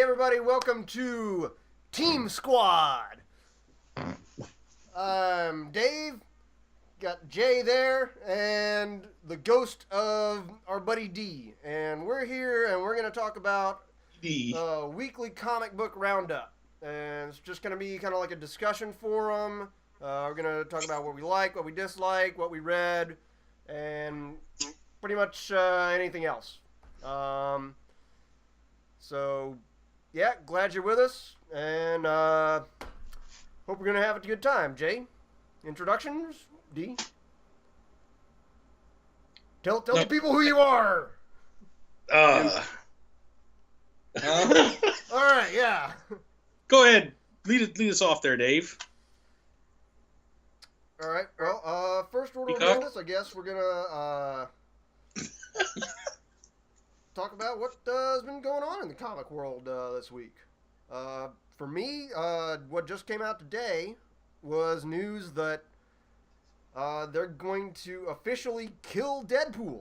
Hey everybody, welcome to Team Squad. I'm Dave, got Jay there, and the ghost of our buddy D. And we're here and we're going to talk about weekly comic book roundup. And it's just going to be kind of like a discussion forum. We're going to talk about what we like, what we dislike, what we read, and pretty much anything else. So, yeah, glad you're with us, and hope we're going to have a good time. Jay, introductions? D? Tell the people who you are! All right, yeah. Go ahead. Lead us off there, Dave. All right, well, first order of business, I guess we're going to talk about what has been going on in the comic world this week. For me, what just came out today was news that they're going to officially kill Deadpool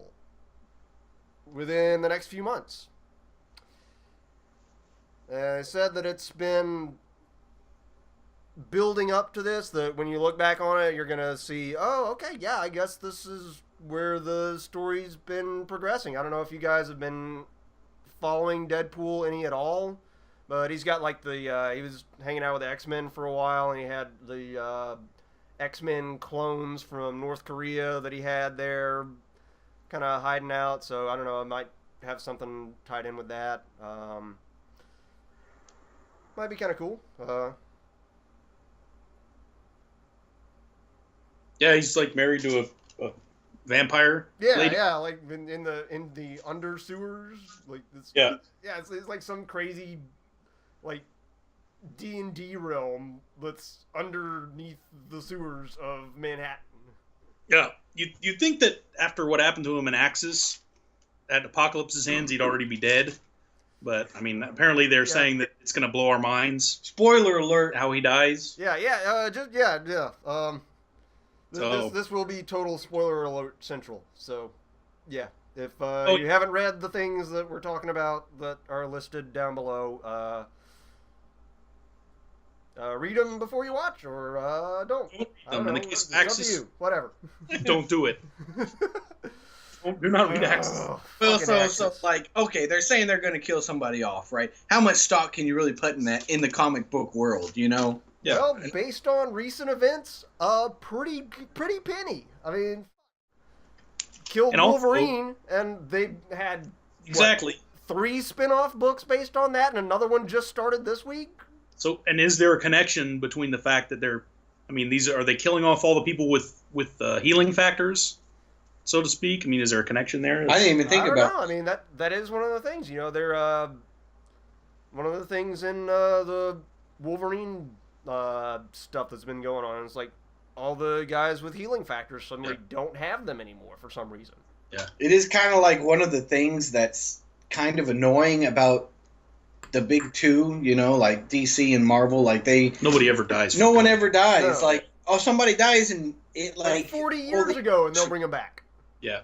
within the next few months. They said that it's been building up to this, that when you look back on it, you're going to see, oh, okay, yeah, I guess this is where the story's been progressing. I don't know if you guys have been following Deadpool any at all, but he's got like he was hanging out with the X-Men for a while, and he had the X-Men clones from North Korea that he had there kind of hiding out, so I don't know, it might have something tied in with that. Might be kind of cool. Yeah, he's like married to a vampire lady. Yeah, like in the under sewers, like this. Yeah, it's like some crazy, like D&D realm that's underneath the sewers of Manhattan. Yeah, you think that after what happened to him in Axis, at Apocalypse's hands, he'd already be dead. But I mean, apparently they're saying that it's going to blow our minds. Spoiler alert: how he dies. This will be total spoiler alert central. So, yeah. If you haven't read the things that we're talking about that are listed down below, read them before you watch, or don't. I don't know. It's up to you. Whatever. Don't do it. Do not read Axis. So like, okay, they're saying they're going to kill somebody off, right? How much stock can you really put in that in the comic book world, you know? Yeah. Well, based on recent events, pretty penny. I mean, killed Wolverine, and they had exactly 3 spin-off books based on that, and another one just started this week. So, and is there a connection between the fact that are they killing off all the people with healing factors, so to speak? I mean, is there a connection there? I didn't even think about. I mean, that is one of the things. You know, they're one of the things in the Wolverine stuff that's been going on. It's like all the guys with healing factors suddenly don't have them anymore for some reason. Yeah, it is kind of like one of the things that's kind of annoying about the big two. You know, like DC and Marvel. Like nobody ever dies. No one ever dies. No. Like, somebody dies and it like 40 years ago, and they'll bring them back. Yeah.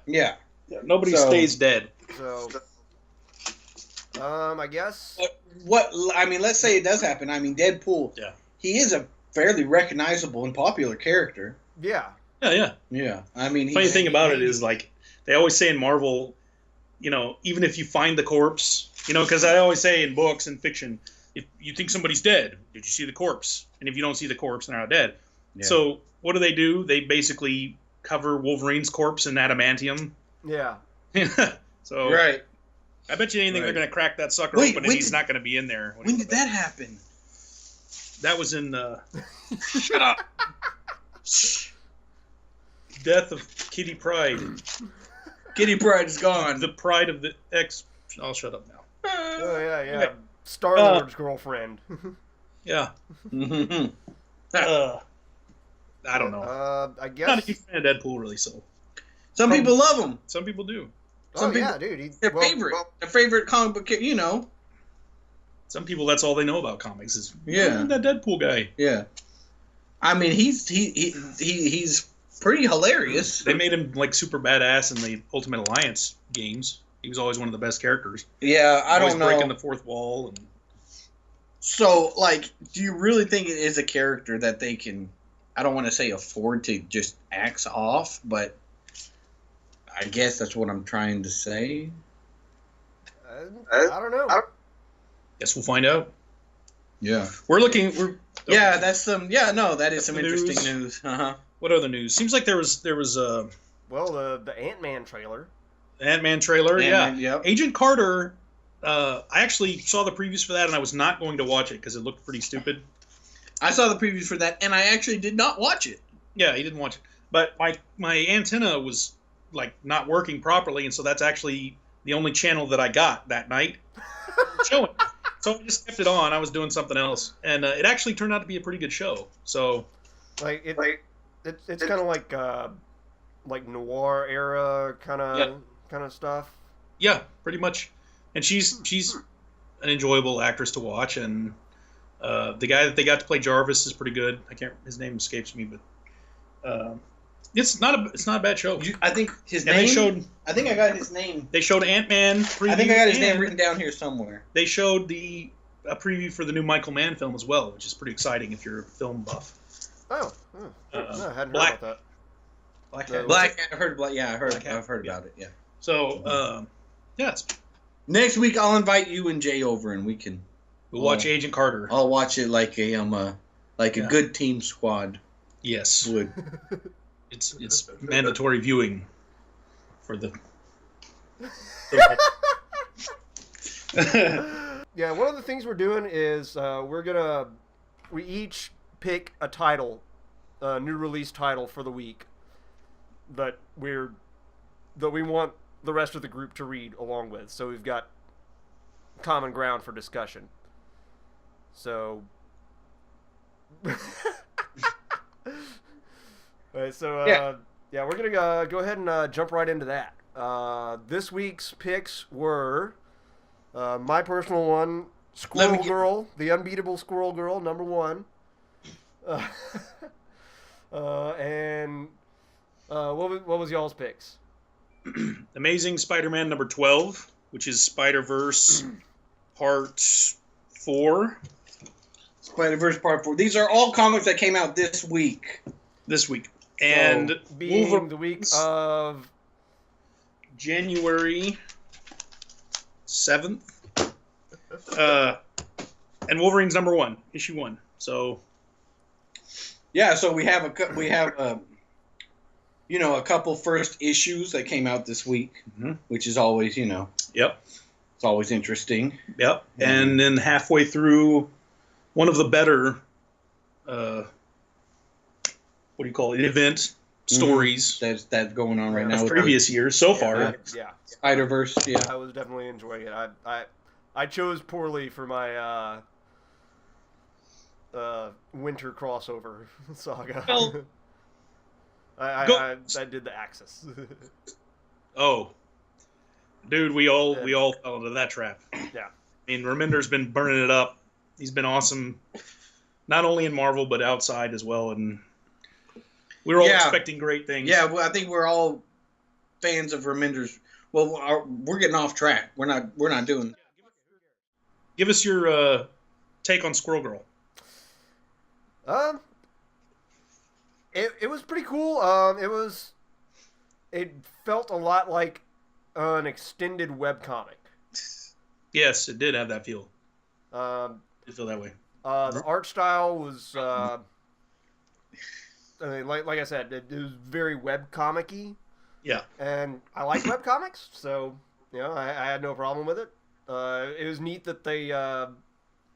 Nobody stays dead. So, I guess. What I mean, let's say it does happen. I mean, Deadpool. Yeah. He is a fairly recognizable and popular character. Yeah. Yeah. I mean, funny thing about it is, like, they always say in Marvel, you know, even if you find the corpse, you know, because I always say in books and fiction, if you think somebody's dead, did you see the corpse? And if you don't see the corpse, they're not dead. Yeah. So what do? They basically cover Wolverine's corpse in adamantium. Yeah. So right. I bet you anything they're going to crack that sucker open, and he's not going to be in there. When did that happen? That was in shut up. Death of Kitty Pryde. Kitty Pryde is gone. The pride of the X. I'll shut up now. Oh yeah. Okay. Star-Lord's girlfriend. Yeah. I don't know. I guess. Not a huge fan of Deadpool, really. So some people love him. Some people do. Some people, dude. Their favorite comic book, you know. Some people, that's all they know about comics is that Deadpool guy. Yeah. I mean, he's pretty hilarious. They made him like super badass in the Ultimate Alliance games. He was always one of the best characters. Yeah, I don't know. Breaking the fourth wall. And So, like, do you really think it is a character that they can, I don't want to say afford to just axe off, but I guess that's what I'm trying to say. I don't know. Guess we'll find out. Yeah. Yeah, that's some, that is some interesting news. news. Uh-huh. What other news? Seems like there was Well, the Ant-Man trailer. the Ant-Man trailer. Ant-Man, yeah. yep. Agent Carter. I actually saw the previews for that, and I was not going to watch it because it looked pretty stupid. I saw the previews for that, and I actually did not watch it. Yeah, he didn't watch it, but my antenna was like not working properly, and so that's actually the only channel that I got that night showing. So I just kept it on. I was doing something else, and it actually turned out to be a pretty good show. So, It's kind of like noir era kind of stuff. yeah, pretty much. And she's an enjoyable actress to watch, and the guy that they got to play Jarvis is pretty good. His name escapes me, but it's not a bad show. I think his And name. I think I got his name. They showed Ant-Man preview. I think I got his name written down here somewhere. They showed a preview for the new Michael Mann film as well, which is pretty exciting if you're a film buff. No, I hadn't Black- heard about Black. I heard. I've heard Yeah. about it. Yeah. So, Next week, I'll invite you and Jay over, and we'll watch Agent Carter. I'll watch it like a good team squad Yes, would. it's mandatory viewing for the. that. Yeah, one of the things we're doing is we each pick a title, a new release title for the week that we want the rest of the group to read along with. So we've got common ground for discussion. So Alright, so we're gonna go ahead and jump right into that. This week's picks were my personal one, Squirrel Girl, the Unbeatable Squirrel Girl, number 1. And what was y'all's picks? Amazing Spider-Man number 12, which is Spider-Verse Part 4. Spider-Verse Part 4. These are all comics that came out this week. And so, being the week of January 7th. And Wolverines number 1, issue 1. So yeah, so we have a couple first issues that came out this week, which is always, Yep. It's always interesting. Yep. And then halfway through one of the better what do you call it? Event stories that's going on right now of with previous years so far. Yeah. Spider-Verse, yeah. I was definitely enjoying it. I chose poorly for my winter crossover saga. Well, I did the Axis. Oh, dude, we all fell into that trap. Yeah. I mean, Remender's been burning it up. He's been awesome, not only in Marvel but outside as well. And we were all expecting great things. Yeah, well, I think we're all fans of Remender's. Well, we're getting off track. We're not doing. Give us your take on Squirrel Girl. It was pretty cool. It felt a lot like an extended webcomic. Yes, it did have that feel. It feel that way. The art style was, like I said, it was very webcomic-y. Yeah. And I like webcomics, so I had no problem with it. It was neat that they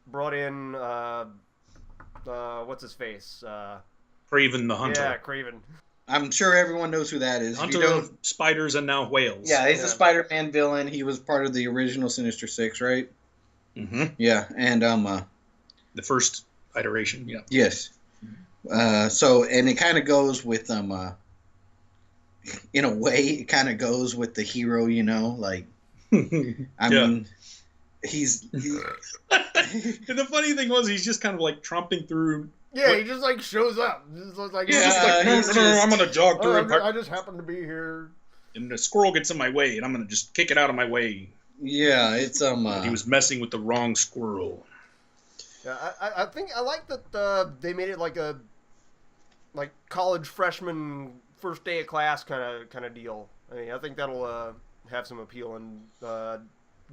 brought in what's his face? Craven the Hunter. Yeah, Craven. I'm sure everyone knows who that is. Hunter of spiders and now whales. Yeah, he's a Spider-Man villain. He was part of the original Sinister Six, right? Mm-hmm. Yeah, and the first iteration. Yeah. Yes. So, and it kind of goes with in a way, it kind of goes with the hero, like. I mean, he's. The funny thing was, he's just kind of like tromping through. Yeah, he just like shows up. He's like, I'm gonna jog through. I just happen to be here. And the squirrel gets in my way, and I'm gonna just kick it out of my way. Yeah, it's He was messing with the wrong squirrel. I think I like that they made it like a college freshman first day of class kind of deal. I mean, I think that'll have some appeal and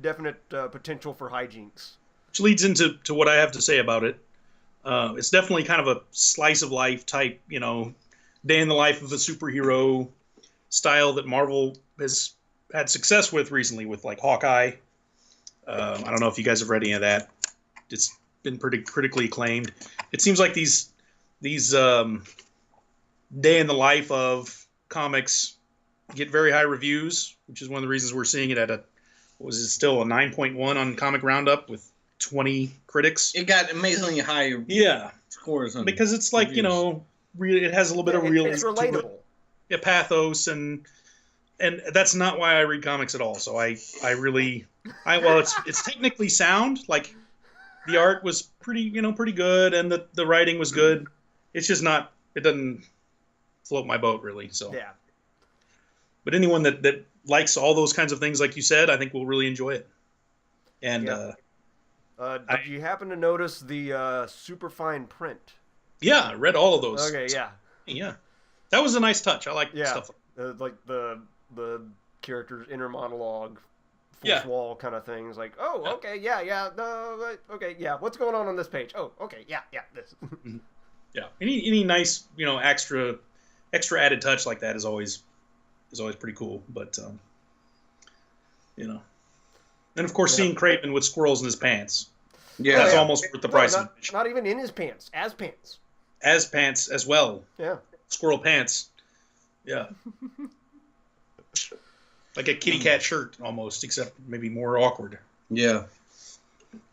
definite potential for hijinks. Which leads into what I have to say about it. It's definitely kind of a slice of life type, day in the life of a superhero style that Marvel has had success with recently with like Hawkeye. I don't know if you guys have read any of that. It's been pretty critically acclaimed. It seems like these day in the life of comics get very high reviews, which is one of the reasons we're seeing it at still a 9.1 on Comic Roundup with 20 critics. It got amazingly high scores on because it's like reviews. It has a little bit of realism. It's relatable. Yeah, pathos and that's not why I read comics at all. So it's technically sound. Like the art was pretty good and the writing was good. It's just not. It doesn't float my boat really. So yeah. But anyone that likes all those kinds of things, like you said, I think will really enjoy it. And did you happen to notice the super fine print? Yeah, I read all of those. Okay, yeah. Yeah. That was a nice touch. I like stuff like the character's inner monologue, fourth wall kind of things. Like, okay, okay, yeah. What's going on this page? Oh, okay, yeah, this. Yeah. Any nice, extra added touch like that is always pretty cool. But and of course seeing Craven with squirrels in his pants. Yeah, that's almost worth the price of admission. Not even in his pants, as pants. As pants as well. Yeah. Squirrel pants. Yeah. Like a kitty cat shirt almost, except maybe more awkward. Yeah.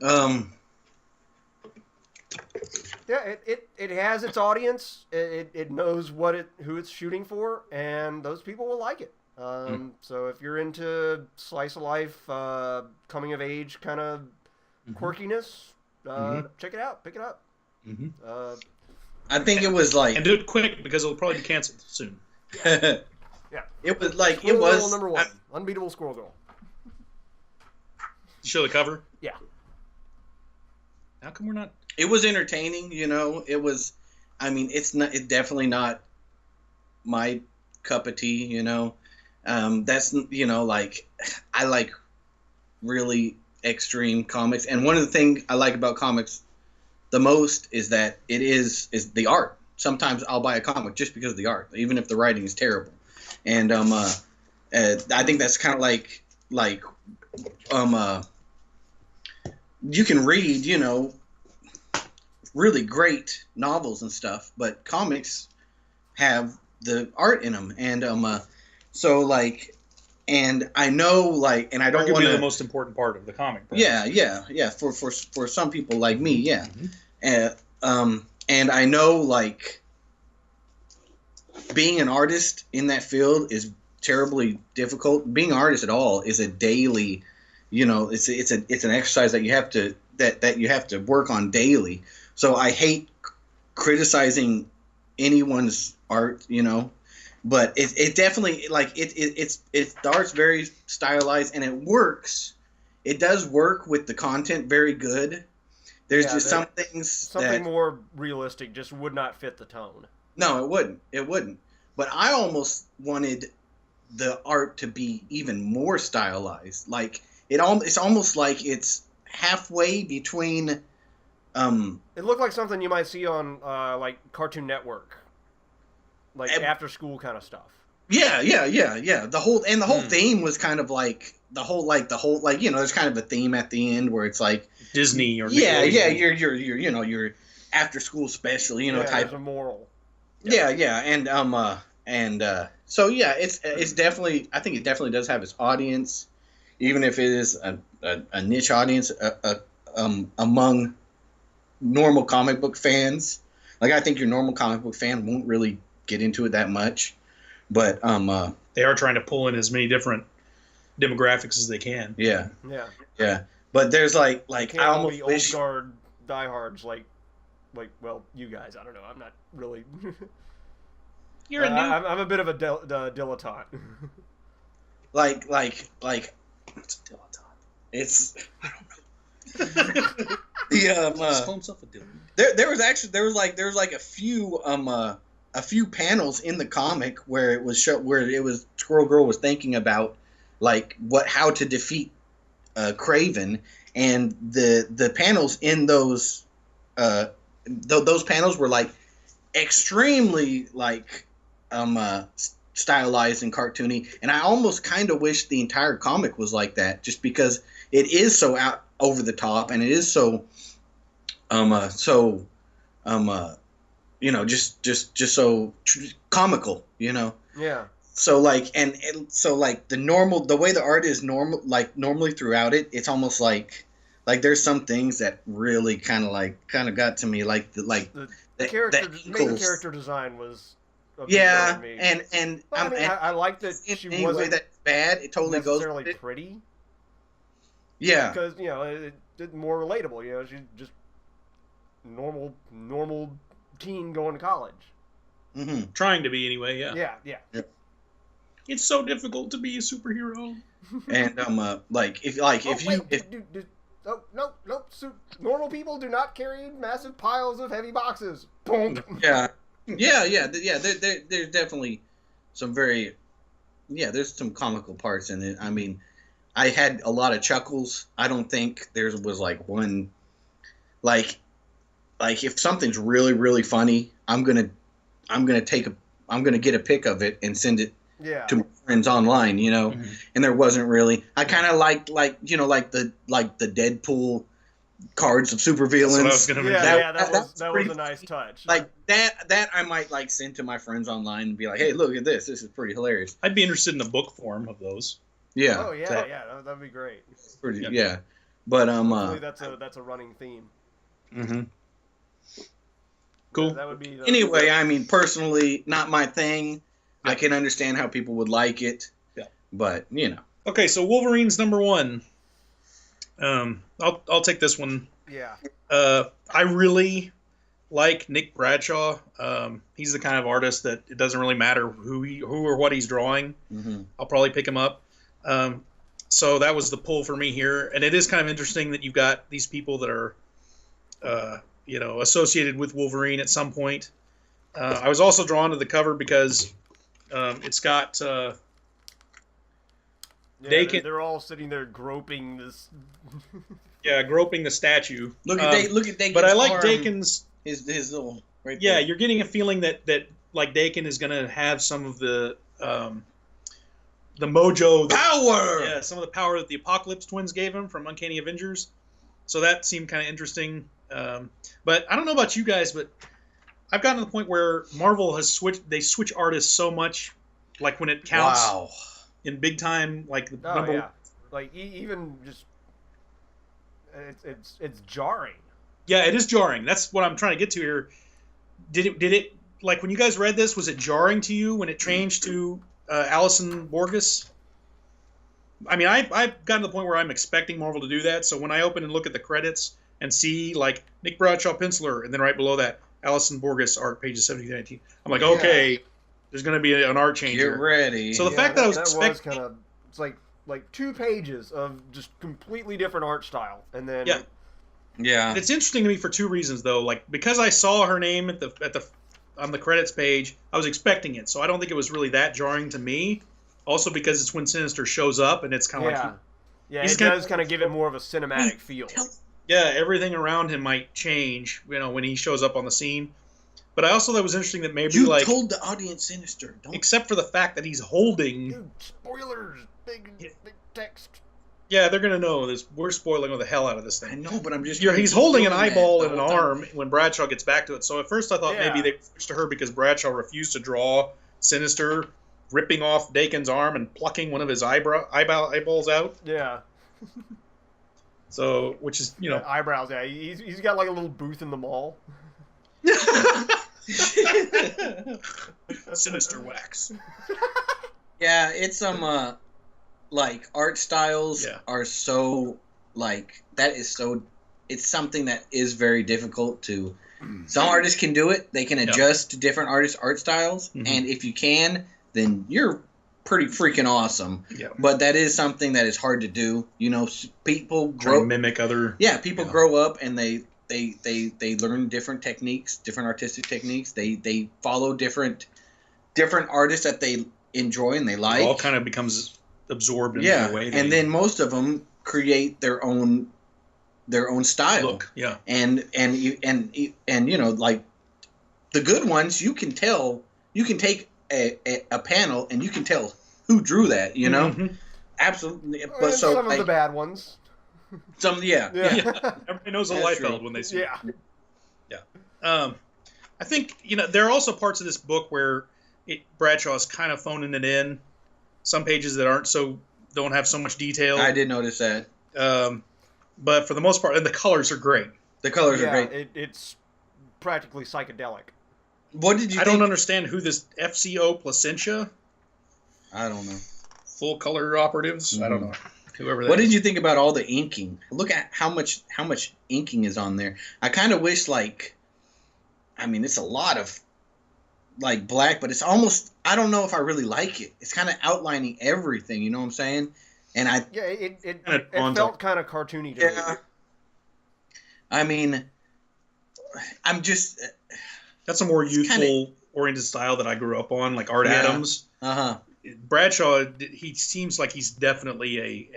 Yeah, it has its audience. It knows who it's shooting for, and those people will like it. So if you're into slice of life, coming of age kind of quirkiness, check it out. Pick it up. I think it was like, and do it quick because it'll probably be canceled soon. Yeah. It was like Squirrel it was number 1, Unbeatable Squirrel Girl. You show the cover. Yeah. How come we're not? It was entertaining, It was. I mean, it's definitely not my cup of tea, That's like I like really extreme comics, and one of the things I like about comics the most is that it is the art. Sometimes I'll buy a comic just because of the art, even if the writing is terrible. And I think that's kind of like you can read, really great novels and stuff, but comics have the art in them, and so like, and I know like, and I don't want to. The most important part of the comic. Bro. Yeah. For some people like me, yeah. And I know like being an artist in that field is terribly difficult. Being an artist at all is a daily, it's an exercise that you have to that you have to work on daily. So I hate criticizing anyone's art, but it definitely like it's the art's very stylized and it works. It does work with the content very good. There's just some things something more realistic just would not fit the tone. No, it wouldn't. But I almost wanted the art to be even more stylized. Like it's almost like it's halfway between. It looked like something you might see on like Cartoon Network, like after school kind of stuff. Yeah. The whole theme was kind of like the whole there's kind of a theme at the end where it's like Disney or your after school special, type. There's a moral. Yeah, and so yeah, it's definitely, I think it definitely does have its audience, even if it is a niche audience among normal comic book fans. Like I think your normal comic book fan won't really get into it that much, but they are trying to pull in as many different demographics as they can. Yeah. But there's like I almost be wish old guard diehards like well, you guys. I don't know. I'm not really. You're a new. I'm a bit of a dilettante. like what's a dilettante? It's I don't know. The Call himself a Dylan. there was a few panels in the comic where it was Squirrel Girl was thinking about like how to defeat Craven, and the panels in those those panels were like extremely like stylized and cartoony, and I almost kind of wish the entire comic was like that, just because it is so out over the top, and it is so just so comical, Yeah. So like and so like the way the art is normally throughout it, it's almost like there's some things that really kind of got to me, like the main character design was a big yeah, for me. and I like that she wasn't that's bad. It totally necessarily goes pretty. Yeah, because it's more relatable. She's just normal teen going to college. Mm-hmm. Trying to be anyway. Yeah. Yeah. It's so difficult to be a superhero. And normal people do not carry massive piles of heavy boxes. Bonk. Yeah. There's definitely some there's some comical parts in it. I mean, I had a lot of chuckles. I don't think there was like one, like if something's really really funny, I'm gonna get a pic of it and send it to my friends online, Mm-hmm. And there wasn't really. I kind of liked like the Deadpool cards of supervillains. That was a nice touch. Like that I might like send to my friends online and be like, hey, look at this. This is pretty hilarious. I'd be interested in the book form of those. Yeah. Oh yeah, that'd be great. Pretty, yeah. But hopefully that's a running theme. Mm-hmm. Cool. That would be. Anyway, I mean, personally, not my thing. Yeah. I can understand how people would like it. Yeah. But Okay, so Wolverines #1. I'll take this one. Yeah. I really like Nick Bradshaw. He's the kind of artist that it doesn't really matter who or what he's drawing. Mm-hmm. I'll probably pick him up. So that was the pull for me here, and it is kind of interesting that you've got these people that are, associated with Wolverine at some point. I was also drawn to the cover because it's got. They're all sitting there groping this. Groping the statue. Look at Dakin's but I like arm, Dakin's his little right yeah. there. You're getting a feeling that like Dakin is going to have some of the mojo power. Yeah, some of the power that the Apocalypse Twins gave him from Uncanny Avengers. So that seemed kind of interesting. But I don't know about you guys, but I've gotten to the point where Marvel has switch artists so much, like when it counts. Wow. In big time, like the number. Yeah. Like even just, it's jarring. Yeah, it is jarring. That's what I'm trying to get to here. Did it like when you guys read this? Was it jarring to you when it changed to Alison Borges? I mean, I've gotten to the point where I'm expecting Marvel to do that. So when I open and look at the credits and see like Nick Bradshaw penciler, and then right below that Alison Borges art, pages 17 to 19, I'm like, okay. There's going to be an art change. Get ready. So the fact that I was expecting... it's like 2 pages of just completely different art style, and then yeah. It's interesting to me for 2 reasons though. Like because I saw her name on the credits page, I was expecting it, so I don't think it was really that jarring to me. Also because it's when Sinister shows up, and it's kind of like it does kind of give it more of a cinematic feel. Yeah, everything around him might change, when he shows up on the scene. But I also thought it was interesting that maybe you told the audience Sinister, except for the fact that he's holding. Dude, spoilers, big text. Yeah, they're gonna know this. We're spoiling the hell out of this thing. I know, but I'm just. He's holding an eyeball and an arm when Bradshaw gets back to it. So at first I thought maybe they switched to her because Bradshaw refused to draw Sinister ripping off Dakin's arm and plucking one of his eyeballs out. Yeah. So, which is eyebrows. Yeah, he's got like a little booth in the mall. Sinister wax. Yeah, it's like art styles are so like that is so. It's something that is very difficult to. Some artists can do it; they can adjust to different artists' art styles, and if you can, then you're pretty freaking awesome. Yeah. But that is something that is hard to do. You know, people Try to mimic other. Yeah, people grow up and they learn different techniques, different artistic techniques. They follow different artists that they enjoy and they like. It all kind of becomes absorbed in the way. And then most of them create their own style. Look, yeah. And you know, like the good ones, you can take a panel and you can tell who drew that, you know? Mm-hmm. Absolutely. But so some of the bad ones. Yeah. Everybody knows a Liefeld when they see it. Yeah. I think, you know, there are also parts of this book where Bradshaw's kind of phoning it in. Some pages that don't have so much detail. I did notice that. But for the most part, and the colors are great. The colors are great. It's practically psychedelic. What did you I don't understand who this FCO Placentia. I don't know. Full color operatives. I don't know. Whoever that What is. did you think about all the inking? Look at how much inking is on there. I kind of wish, like, I mean, it's a lot of like black, but it's almost, I don't know if I really like it. It's kind of outlining everything, you know what I'm saying? And it felt kind of cartoony to me. I mean, I'm just. That's a more youthful oriented style that I grew up on, like Art Adams. Bradshaw, he seems like he's definitely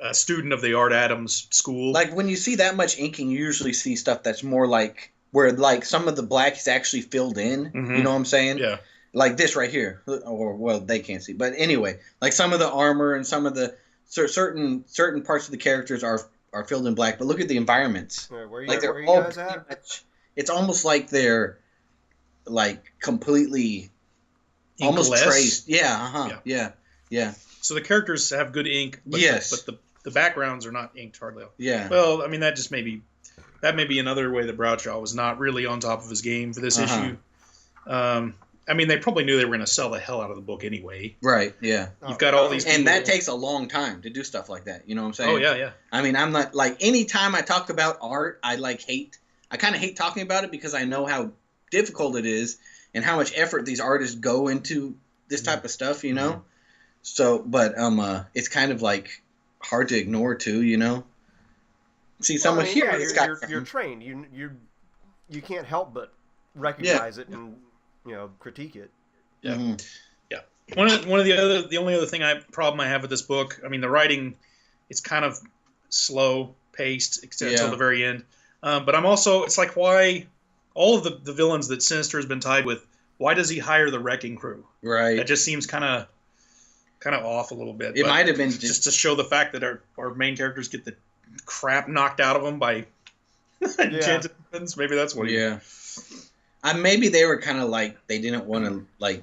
a student of the Art Adams school. Like when you see that much inking, you usually see stuff that's more like where like some of the black is actually filled in. You know what I'm saying? Yeah. Like this right here, or well, they can't see, but anyway, like some of the armor and some of the certain parts of the characters are filled in black. But look at the environments. Where you guys at? It's almost like they're like completely almost traced. Yeah. So the characters have good ink, but the backgrounds are not inked hardly. Yeah. Well, I mean that may be another way that Bradshaw was not really on top of his game for this issue. I mean, they probably knew they were going to sell the hell out of the book anyway. Right, yeah. You've got all these people. And that takes a long time to do stuff like that. You know what I'm saying? Oh, yeah. I mean, I'm not, like, anytime I talk about art, I kind of hate talking about it because I know how difficult it is and how much effort these artists go into this type of stuff, you know? So, but it's kind of, like, hard to ignore, too, you know? See, someone here... You're trained. You can't help but recognize it and... critique it. Yeah, yeah. The only other problem I have with this book, I mean, the writing, it's kind of slow paced until the very end. But I'm also, it's like why all of the villains that Sinister has been tied with, why does he hire the Wrecking Crew? Right. That just seems kind of off a little bit. It might have been just to show the fact that our main characters get the crap knocked out of them by enchanted weapons. Maybe that's what. Yeah. Maybe they were kind of like they didn't want to like.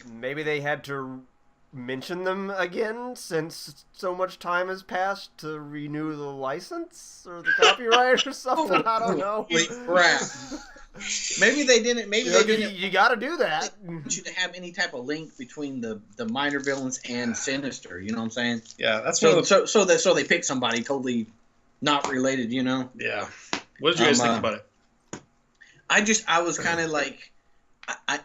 Maybe they had to mention them again since so much time has passed to renew the license or the copyright or something. I don't know. Holy crap! Maybe they didn't. Maybe they didn't. You got to do that. They didn't want you to have any type of link between the minor villains and Sinister. You know what I'm saying? Yeah, that's so they picked somebody totally not related. You know? Yeah. What did you guys think about it? I was kind of like, I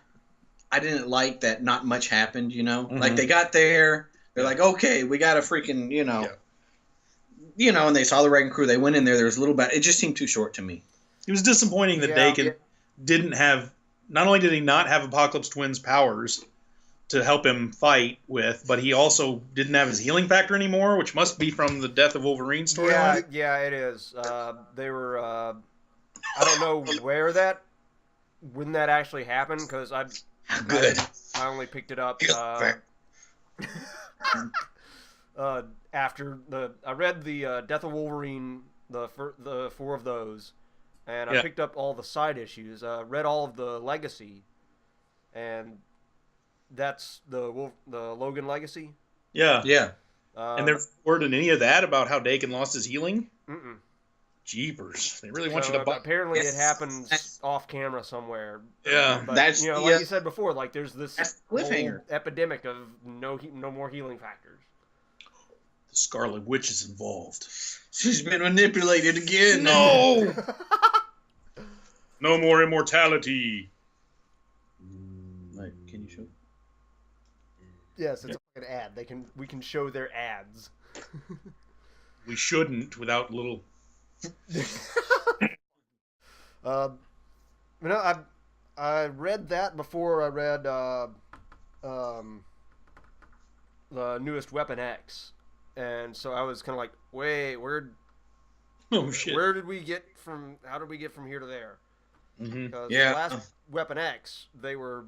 didn't like that not much happened, you know? Like, they got there, they're like, okay, we got a freaking, and they saw the Wrecking Crew, they went in there was a little bit, it just seemed too short to me. It was disappointing that Dakin didn't have, not only did he not have Apocalypse Twin's powers to help him fight with, but he also didn't have his healing factor anymore, which must be from the Death of Wolverine storyline. Yeah, it is. They were... I don't know when that actually happened because I only picked it up after I read the Death of Wolverine, the 4 of those, and I picked up all the side issues. Read all of the Legacy, and that's the Logan Legacy. Yeah. And there weren't any of that about how Dakin lost his healing. Mm-mm. Jeepers! They really want you to buy. Apparently, it happens off camera somewhere. Yeah, but, like you said before, like there's this whole epidemic of no more healing factors. The Scarlet Witch is involved. She's been manipulated again. No. No more immortality. Can you show? Yes, it's an ad. We can show their ads. We shouldn't without little. You know, I read that before I read the newest Weapon X, and so I was kind of like, wait, Oh shit. where did we get from? How did we get from here to there? Mm-hmm. Because Yeah. last Weapon X, they were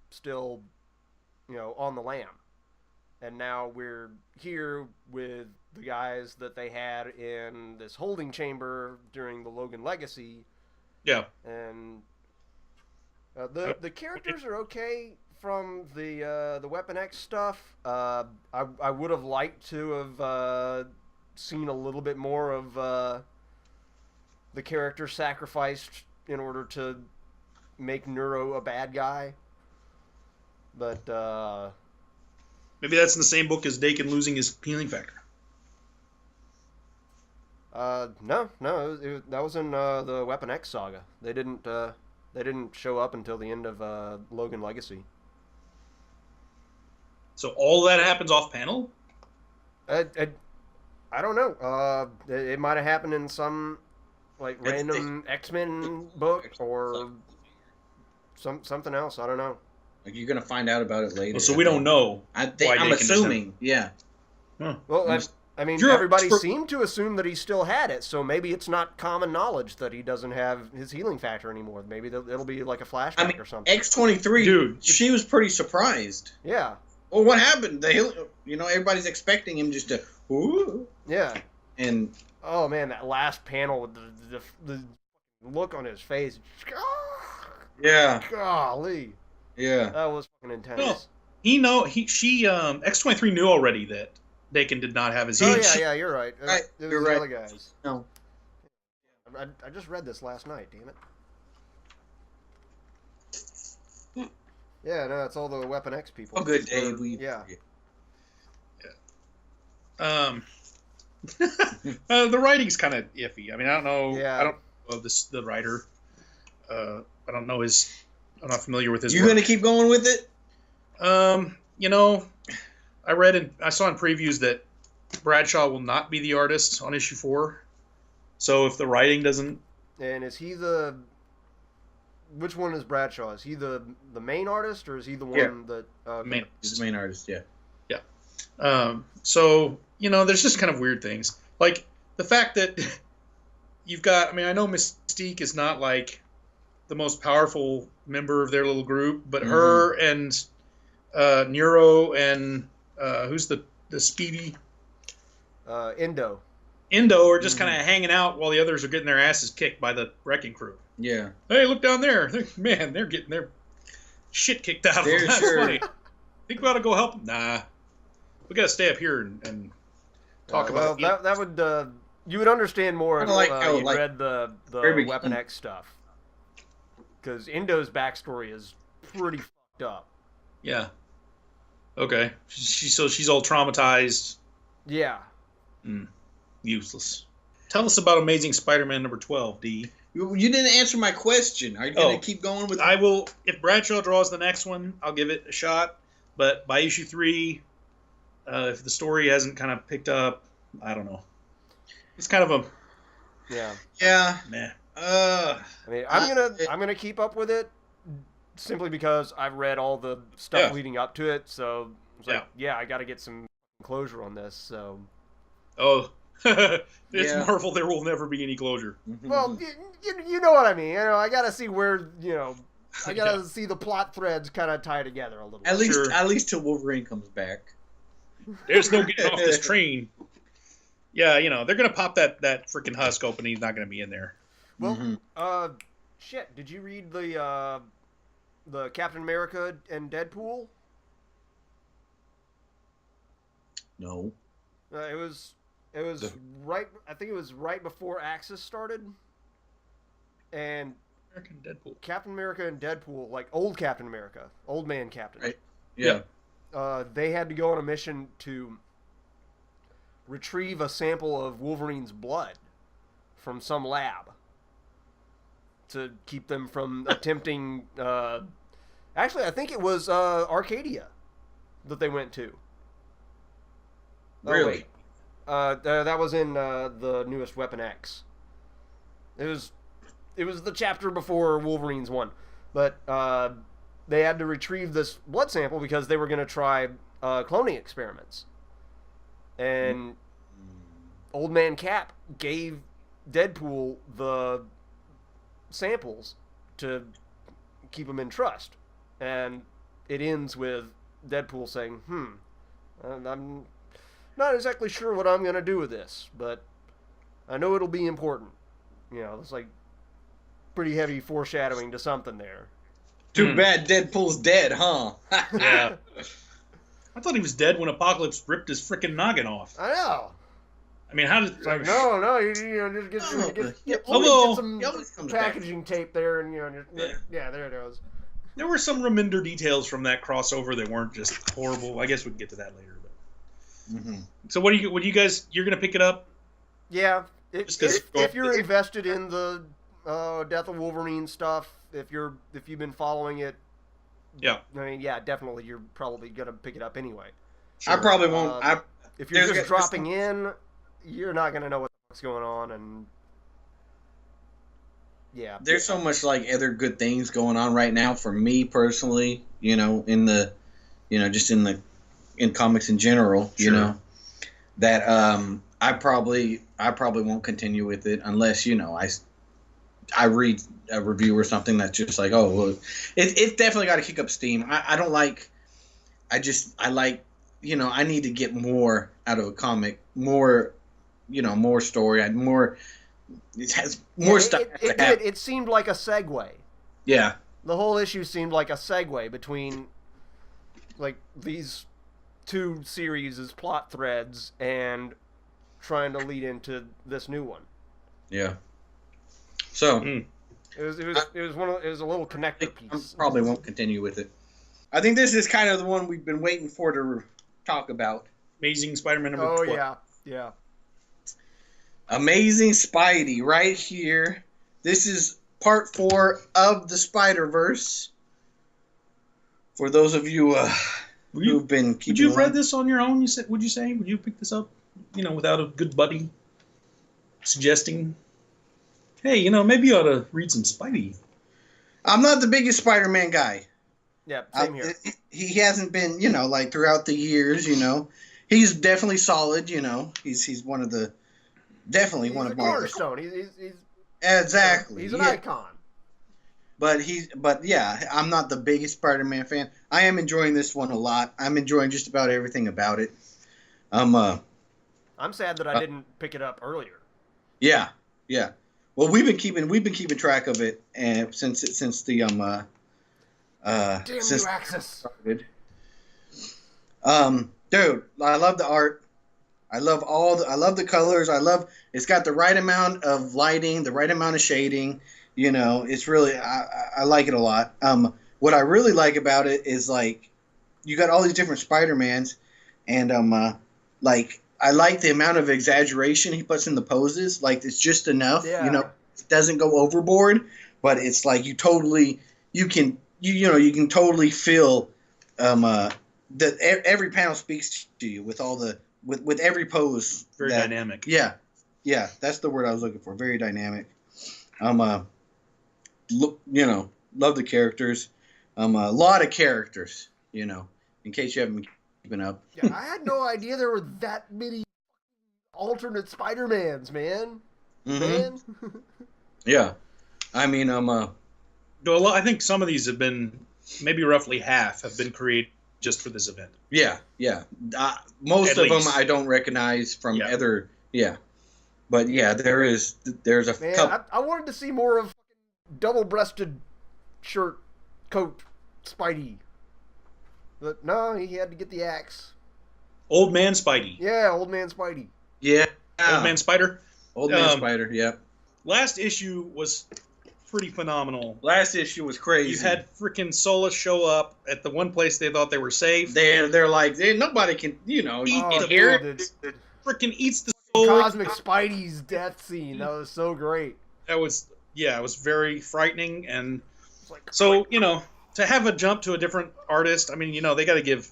still, on the lam, and now we're here with the guys that they had in this holding chamber during the Logan Legacy. Yeah. And the characters are okay from the Weapon X stuff. I would have liked to have seen a little bit more of the character sacrificed in order to make Neuro a bad guy. But Maybe that's in the same book as Dakin losing his healing factor. no, that was in the Weapon X saga. They didn't show up until the end of Logan Legacy. So all that happens off panel? I don't know. It might have happened in some like random X-Men book or something else. I don't know. Like you're gonna find out about it later. Oh, so we don't know. I'm Dakin assuming. Yeah. Huh. Well, I mean, everybody seemed to assume that he still had it, so maybe it's not common knowledge that he doesn't have his healing factor anymore. Maybe it'll be like a flashback or something. X-23, dude, she was pretty surprised. Yeah. Well, what happened? Everybody's expecting him just to, ooh. Yeah. And oh man, that last panel with the look on his face. yeah, Golly. Yeah. That was fucking intense. Well, she X-23 knew already that Dakin did not have his healing. Yeah, you're right. Right, It was you're the right. other guys. No. I just read this last night, damn it. Yeah, no, it's all the Weapon X people. Oh, good, Dave. Yeah. The writing's kind of iffy. I mean, I don't know. Yeah. I don't know the writer. I don't know his. I'm not familiar with his. You work. gonna keep going with it? I saw in previews that Bradshaw will not be the artist on issue 4. So if the writing doesn't, And is he which one is Bradshaw? Is he the main artist, or is he the one that main, He's the main artist. Yeah. so there's just kind of weird things like the fact that you've got. I mean, I know Mystique is not like the most powerful member of their little group, but her and Neuro and who's the speedy Endo are just kind of hanging out while the others are getting their asses kicked by the wrecking crew. Yeah. Hey, look down there. Man, they're getting their shit kicked out of them. That's funny. Think we ought to go help them? Nah. We got to stay up here and talk about it. that would you would understand more if you read the Weapon X stuff. Because Endo's backstory is pretty fucked up. Yeah. Okay. She's all traumatized. Yeah. Useless. Tell us about Amazing Spider-Man number 12, D. You didn't answer my question. Are you gonna keep going with? I will. If Bradshaw draws the next one, I'll give it a shot. But by issue 3, if the story hasn't kind of picked up, I don't know. It's kind of a. Yeah. Nah. I mean, I'm gonna keep up with it simply because I've read all the stuff leading up to it. So it's like, I got to get some closure on this. So. Oh. It's Marvel. There will never be any closure. Well, you know what I mean. I got to see where I got to see the plot threads kind of tie together a little. At least till Wolverine comes back. There's no getting off this train. Yeah, they're gonna pop that freaking husk open. He's not gonna be in there. Well, shit. Did you read the Captain America and Deadpool? No. It was right. I think it was right before Axis started, and American Deadpool. Captain America and Deadpool, like old Captain America, old man Captain. Right. Yeah. They had to go on a mission to retrieve a sample of Wolverine's blood from some lab to keep them from attempting. Actually, I think it was Arcadia that they went to. Really? That was in the newest Weapon X. It was the chapter before Wolverines 1. But they had to retrieve this blood sample because they were going to try cloning experiments. And Old Man Cap gave Deadpool the samples to keep him in trust. And it ends with Deadpool saying, I'm not exactly sure what I'm going to do with this, but I know it'll be important. You know, it's like pretty heavy foreshadowing to something there. Too bad Deadpool's dead, huh? Yeah. I thought he was dead when Apocalypse ripped his freaking noggin off. I know. I mean, how did... It's like, no, you just get some packaging tape there, and, yeah, there it goes. There were some Reminder details from that crossover that weren't just horrible. I guess we can get to that later. But. So what are you guys... You're going to pick it up? Yeah. If you're invested in the Death of Wolverine stuff, if you've been following it, yeah. I mean, yeah, definitely, you're probably gonna pick it up anyway. Sure. I probably won't. If you're just dropping in, you're not gonna know what's going on, and yeah. There's so much like other good things going on right now for me personally. Just in comics in general. Sure. That I probably won't continue with it unless I read a review or something that's just like, oh, well, it's definitely got to kick up steam. I need to get more out of a comic, more story, more. It has more stuff. It seemed like a segue. Yeah. The whole issue seemed like a segue between, like, these two series' plot threads and trying to lead into this new one. Yeah. So it was a little connector piece. I probably won't continue with it. I think this is kind of the one we've been waiting for to talk about. Amazing Spider-Man number 12. Oh yeah. Amazing Spidey right here. This is part 4 of the Spider-Verse. For those of you who've been keeping. Would you have read this on your own? Would you pick this up? Without a good buddy suggesting, hey, maybe you ought to read some Spidey. I'm not the biggest Spider-Man guy. Yeah, same here. He hasn't been, like throughout the years. He's definitely solid. He's one of the one of Marvel's cornerstone. He's exactly. He's an icon. But yeah, I'm not the biggest Spider-Man fan. I am enjoying this one a lot. I'm enjoying just about everything about it. I'm sad that I didn't pick it up earlier. Yeah. Well, we've been keeping track of it, and since the Damn you, Axis. Started. Dude, I love the art. I love the colors. It's got the right amount of lighting, the right amount of shading. It's really I like it a lot. What I really like about it is like you got all these different Spider-Mans, and I like the amount of exaggeration he puts in the poses. Like, it's just enough. Yeah. It doesn't go overboard, but it's like you can totally feel that every panel speaks to you with all the with every pose. Very dynamic. Yeah, that's the word I was looking for. Very dynamic. Love the characters. A lot of characters. In case you haven't been keeping up. Yeah, I had no idea there were that many alternate Spider-Mans, man. Man. Yeah. I mean, I think some of these have been, maybe roughly half, have been created just for this event. Yeah. Most of them I don't recognize from other. Yeah. But yeah, there's a couple. I wanted to see more of double-breasted shirt, coat, Spidey. But no, he had to get the axe. Old Man Spidey. Yeah, Old Man Spidey. Yeah. Old Man Spider. Old Man Spider, yeah. Last issue was pretty phenomenal. Last issue was crazy. You had freaking Solus show up at the one place they thought they were safe. They're like, nobody can, eat it here. Freaking eats the Cosmic Spidey's death scene. That was so great. It was very frightening. And so, to have a jump to a different artist, I mean, they got to give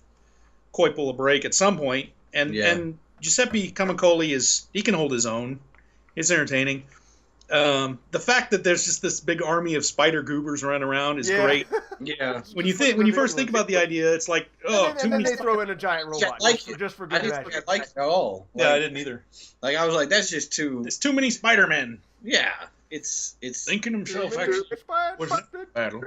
Koipel a break at some point. And Giuseppe Camicoli he can hold his own. It's entertaining. The fact that there's just this big army of spider goobers running around is great. Yeah. When you first think about the idea, it's like, and then they throw in a giant robot just for good measure. I didn't like it at all. Yeah, I didn't either. Like I was like, that's just too. There's too many Spider-Men. Yeah, it's thinking himself actually. Battle.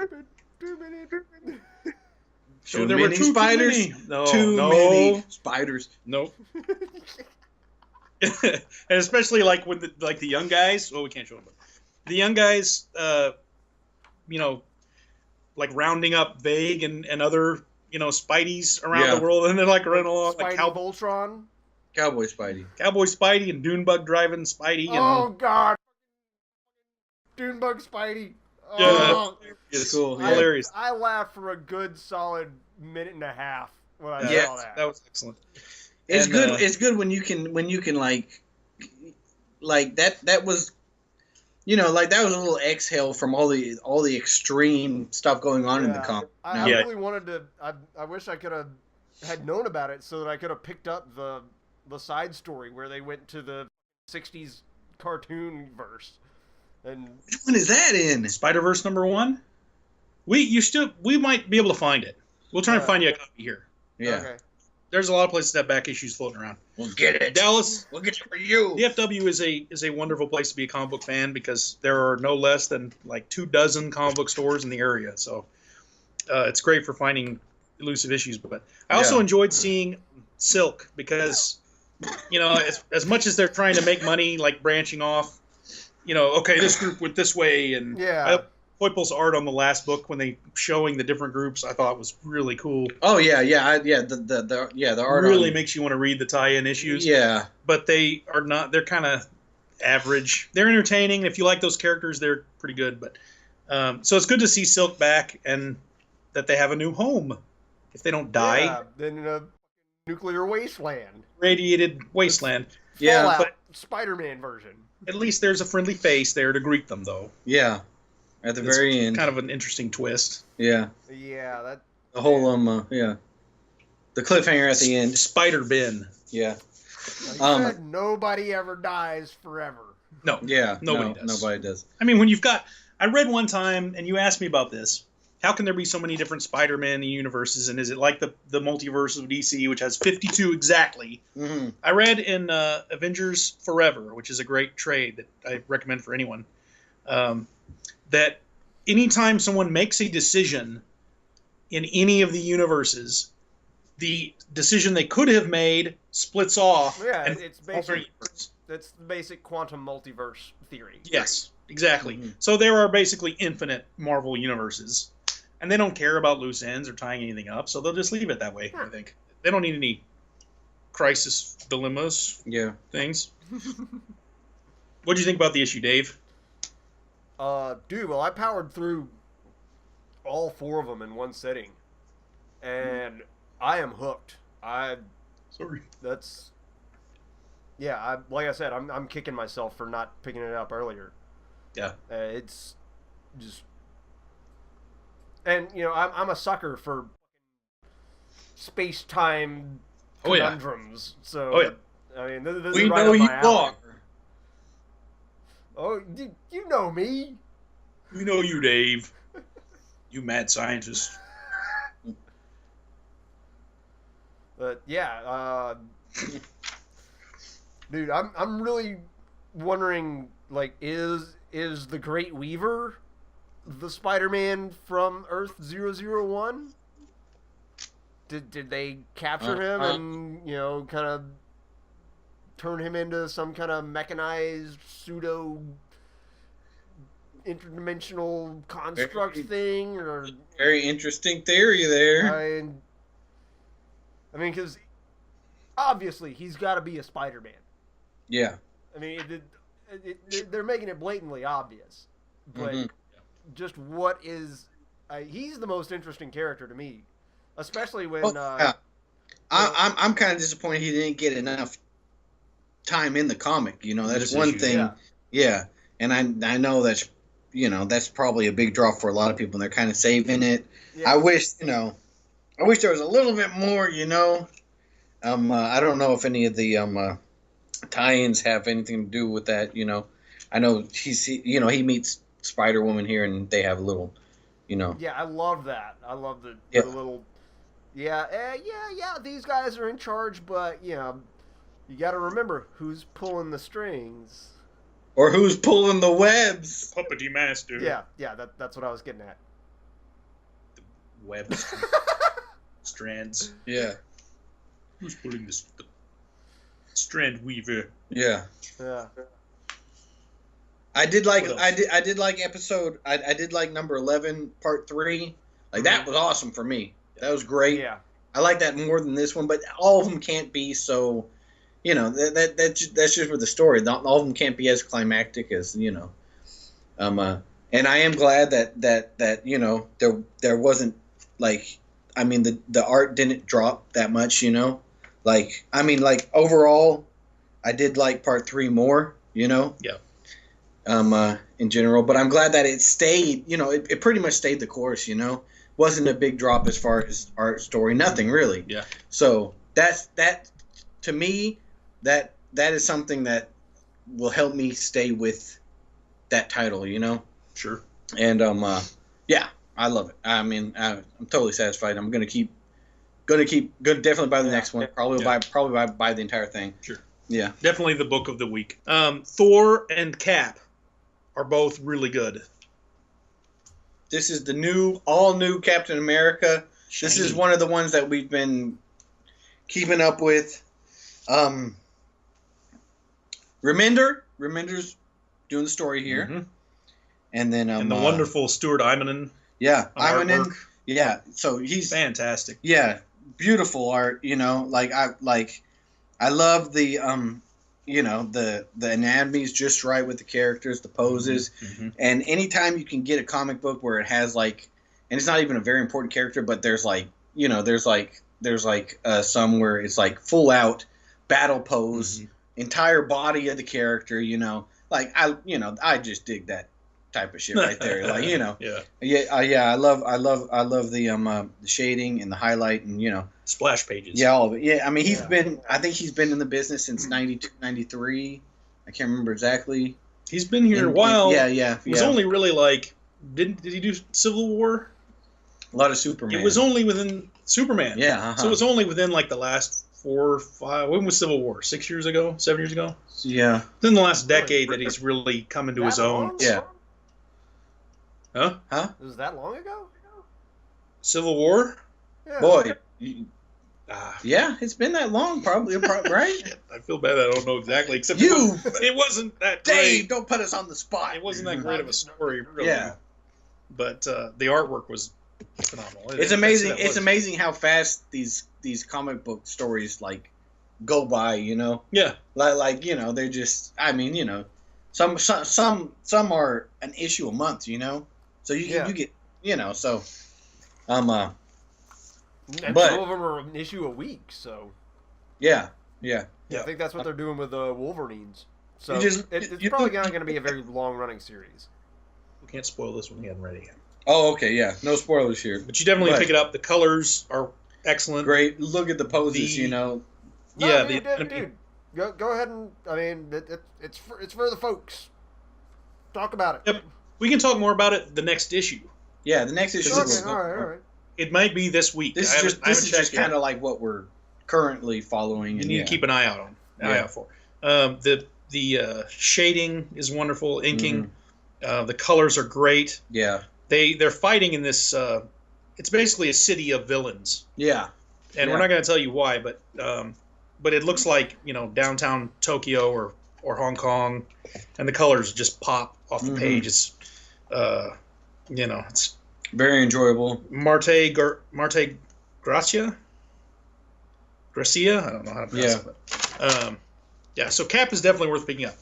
So there were two spiders. Too many spiders. Nope. And especially like with the young guys. Well, we can't show them. But the young guys, like rounding up Vague and other Spideys around the world, and they're like running along Spidey like Voltron, Cowboy Spidey, and Dunebug driving Spidey. Oh God, Dunebug Spidey. Oh. Yeah, it's cool. Hilarious. I laughed for a good solid minute and a half when I saw that. That was excellent. It's good. It's good when you can like that was, like that was a little exhale from all the extreme stuff going on in the comic. I really wanted to. I wish I could have had known about it so that I could have picked up the side story where they went to the '60s cartoon verse. And which one is that in? Spider-Verse #1? We might be able to find it. We'll try and find you a copy here. Yeah. Okay. There's a lot of places that have back issues floating around. We'll get it. Dallas. We'll get it for you. The FW is a wonderful place to be a comic book fan because there are no less than like 24 comic book stores in the area. So it's great for finding elusive issues. But I also enjoyed seeing Silk because, as much as they're trying to make money, like branching off, okay, this group went this way, and Koipel's art on the last book when they showing the different groups, I thought was really cool. Oh the art really makes you want to read the tie-in issues. Yeah, but they are not. They're kind of average. They're entertaining. If you like those characters, they're pretty good. But so it's good to see Silk back and that they have a new home. If they don't die, then in a nuclear wasteland, radiated wasteland. Fallout, but Spider-Man version. At least there's a friendly face there to greet them, though. Yeah. At the very end. Kind of an interesting twist. Yeah. Yeah, that. The whole the cliffhanger at the end. Spider Ben. Yeah. Said nobody ever dies forever. No. Yeah. Nobody does. Nobody does. I mean, when you've got, I read one time, and you asked me about this. How can there be so many different Spider-Man universes, and is it like the multiverse of DC, which has 52 exactly? Mm-hmm. I read in Avengers Forever, which is a great trade that I recommend for anyone. That anytime someone makes a decision in any of the universes, the decision they could have made splits off. Yeah, it's basic. That's the basic quantum multiverse theory. Yes, exactly. Mm-hmm. So there are basically infinite Marvel universes, and they don't care about loose ends or tying anything up, so they'll just leave it that way. I think they don't need any crisis dilemmas. Things. What do you think about the issue, Dave? Dude, well, I powered through all 4 of them in one sitting, and I am hooked. That's, like I said, I'm kicking myself for not picking it up earlier. Yeah. It's just, and I'm a sucker for space-time conundrums. So, I mean, this we is right know up you my alley. are. Oh, you know me. We know you, Dave. You mad scientist. But dude, I'm really wondering, like, is the Great Weaver the Spider-Man from Earth 001? Did they capture him and kind of turn him into some kind of mechanized pseudo interdimensional construct thing? Or very interesting theory there. I mean, because obviously he's got to be a Spider-Man. Yeah. I mean, they're making it blatantly obvious, but just what is? He's the most interesting character to me, especially when. I'm kind of disappointed he didn't get enough time in the comic. That's one thing. Yeah, and I know that's probably a big draw for a lot of people, and they're kind of saving it. Yeah. I wish I wish there was a little bit more, you know. I don't know if any of the tie-ins have anything to do with that, you know. I know he meets Spider-Woman here, and they have a little, you know. Yeah, I love that. I love the Yeah. little. Yeah, yeah. These guys are in charge, but you know, you got to remember who's pulling the strings. Or who's pulling the webs? Puppety master. Yeah. That's what I was getting at. Web strands. Yeah. Who's pulling this? The strand weaver. Yeah. Yeah. I did like What else? I did like episode I did like number 11 part 3. Like that was awesome for me. That was great. Yeah. I like that more than this one, but all of them can't be so, you know, that's just with the story. Not all of them can't be as climactic as, you know. And I am glad that you know, there wasn't like, I mean, the art didn't drop that much, you know. Like, I mean, like overall I did like part 3 more, you know. Yeah. In general, but I'm glad that it stayed, you know, it pretty much stayed the course, you know. Wasn't a big drop as far as art story, nothing really. Yeah. So that to me, that is something that will help me stay with that title, you know. Sure. And yeah, I love it. I mean, I'm totally satisfied. I'm gonna definitely buy the next one. Probably buy the entire thing. Sure. Yeah. Definitely the book of the week. Thor and Cap are both really good. This is the all new Captain America. This is one of the ones that we've been keeping up with. Remender's doing the story here, Mm-hmm. and then And the wonderful Stuart Immonen. yeah, on Immonen, artwork. yeah. So he's Fantastic. yeah, beautiful art. You know, I love the you know, the anatomy's just right with the characters, the poses, Mm-hmm. and anytime you can get a comic book where it has like, and it's not even a very important character, but there's like, you know, there's some where it's like full out battle pose, entire body of the character, you know, like I just dig that type of shit right there, like, you know, Yeah. I love the shading and the highlight and, you know, Splash pages. yeah, all of it. Yeah, I mean, I think he's been in the business since 92, 93. I can't remember exactly. He's been here a while. Yeah. It was only really like, did he do Civil War? A lot of Superman. It was only within Superman. Yeah, So it was only within like the last 4 or 5. When was Civil War? 6 years ago? 7 years ago? Yeah. Within the last decade that he's really come into his own. Long? Yeah. Huh? It was that long ago? Civil War? Yeah. Boy. Ah, Yeah, it's been that long, probably, right? I feel bad I don't know exactly. Except You, it wasn't that Dave, great. don't put us on the spot. It wasn't that great of a story, really. Yeah. But the artwork was phenomenal. It's amazing. It's amazing how fast these comic book stories like go by. You know, Yeah. like you know, they're just. I mean, you know, some are an issue a month. You know, so you get, you know, so And but- some of them are an issue a week, so yeah. I think that's what they're doing with Wolverines. So You just- it's you- probably not going to be a very long-running series. We can't spoil this one. We haven't read it yet. Oh, okay, yeah. No spoilers here. But you definitely But- pick it up. The colors are excellent. Great. Look at the poses. You know. No, Yeah, dude, go ahead and I mean it's for the folks. Talk about it. Yep. We can talk more about it the next issue. Yeah, the next issue. Okay, all right. It might be this week. This I is haven't just checked yet. kind of like what we're currently following. You and need yeah. to keep an eye out for. The shading is wonderful. Inking, the colors are great. Yeah. They're fighting in this. It's basically a city of villains, Yeah. and we're not going to tell you why, but it looks like, you know, downtown Tokyo or Hong Kong, and the colors just pop off the page. It's you know, it's Very enjoyable. Marte Gracia. I don't know how to pronounce it. But, yeah, so Cap is definitely worth picking up.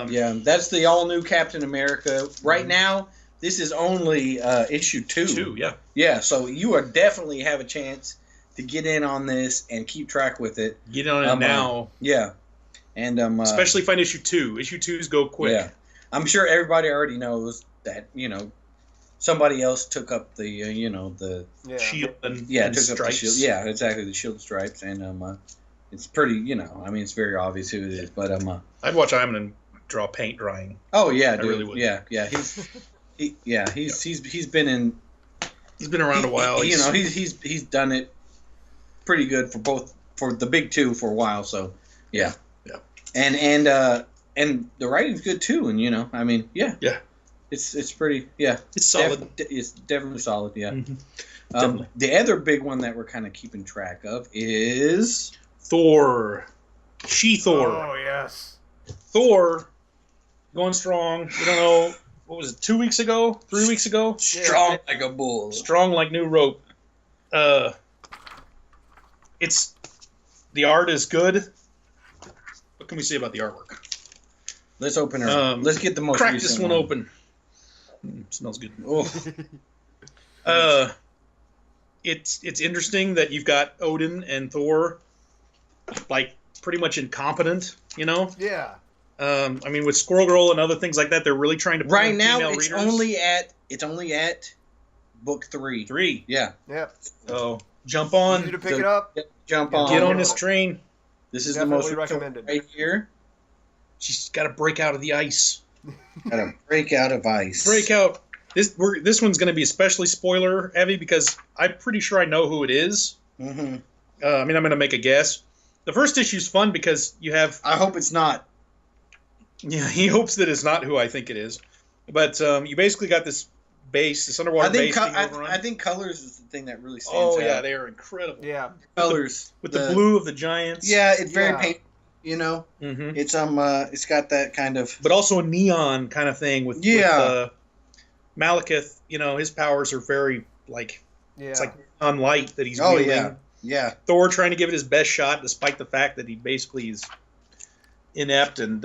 Yeah, that's the all new Captain America. Right now, this is only issue 2. 2, yeah. Yeah, so you are definitely have a chance to get in on this and keep track with it. Get on it now. Yeah, and Especially find issue 2. Issue 2s go quick. Yeah, I'm sure everybody already knows that, you know, somebody else took up the you know the shield and took stripes. up the shield. Yeah, exactly, the shield stripes, and it's pretty. I mean, it's very obvious who it is, but I'd watch Iman draw paint drying. Oh yeah, I dude. really would. Yeah, he's been in. He's been around a while. He's done it pretty good for the big two for a while. So yeah. And the writing's good too. And I mean, yeah. It's pretty. Yeah, it's solid. It's definitely solid. Yeah. Mm-hmm. The other big one that we're kind of keeping track of is Thor. She-Thor. Oh yes. Thor going strong. We don't know. What was it? 2 weeks ago? 3 weeks ago? Strong like a bull. Strong like new rope. It's the art is good. What can we say about the artwork? Let's open her. Let's get the most. Crack this one open. Smells good. It's interesting that you've got Odin and Thor, like pretty much incompetent. Yeah. I mean, with Squirrel Girl and other things like that, they're really trying to pull right in now. female It's readers. only at book 3. 3. Yeah. Yep. So jump on. Easy to pick it up. Jump on. Get on this train. This is Definitely the most recommended right here. She's got to break out of the ice. Got to break out of ice. Break out. This one's going to be especially spoiler heavy because I'm pretty sure I know who it is. Mm-hmm. I mean, I'm going to make a guess. The first issue's fun because you have. I hope it's not. Yeah, he hopes that it's not who I think it is. But you basically got this underwater base. I think colors is the thing that really stands out. Oh, yeah, they are incredible. Yeah. Colors. With the blue of the giants. Yeah, it's very paint. Mm-hmm. It's got that kind of. But also a neon kind of thing with Malekith. His powers are very, it's like on light that he's wielding. Oh, yeah. Thor trying to give it his best shot despite the fact that he basically is inept and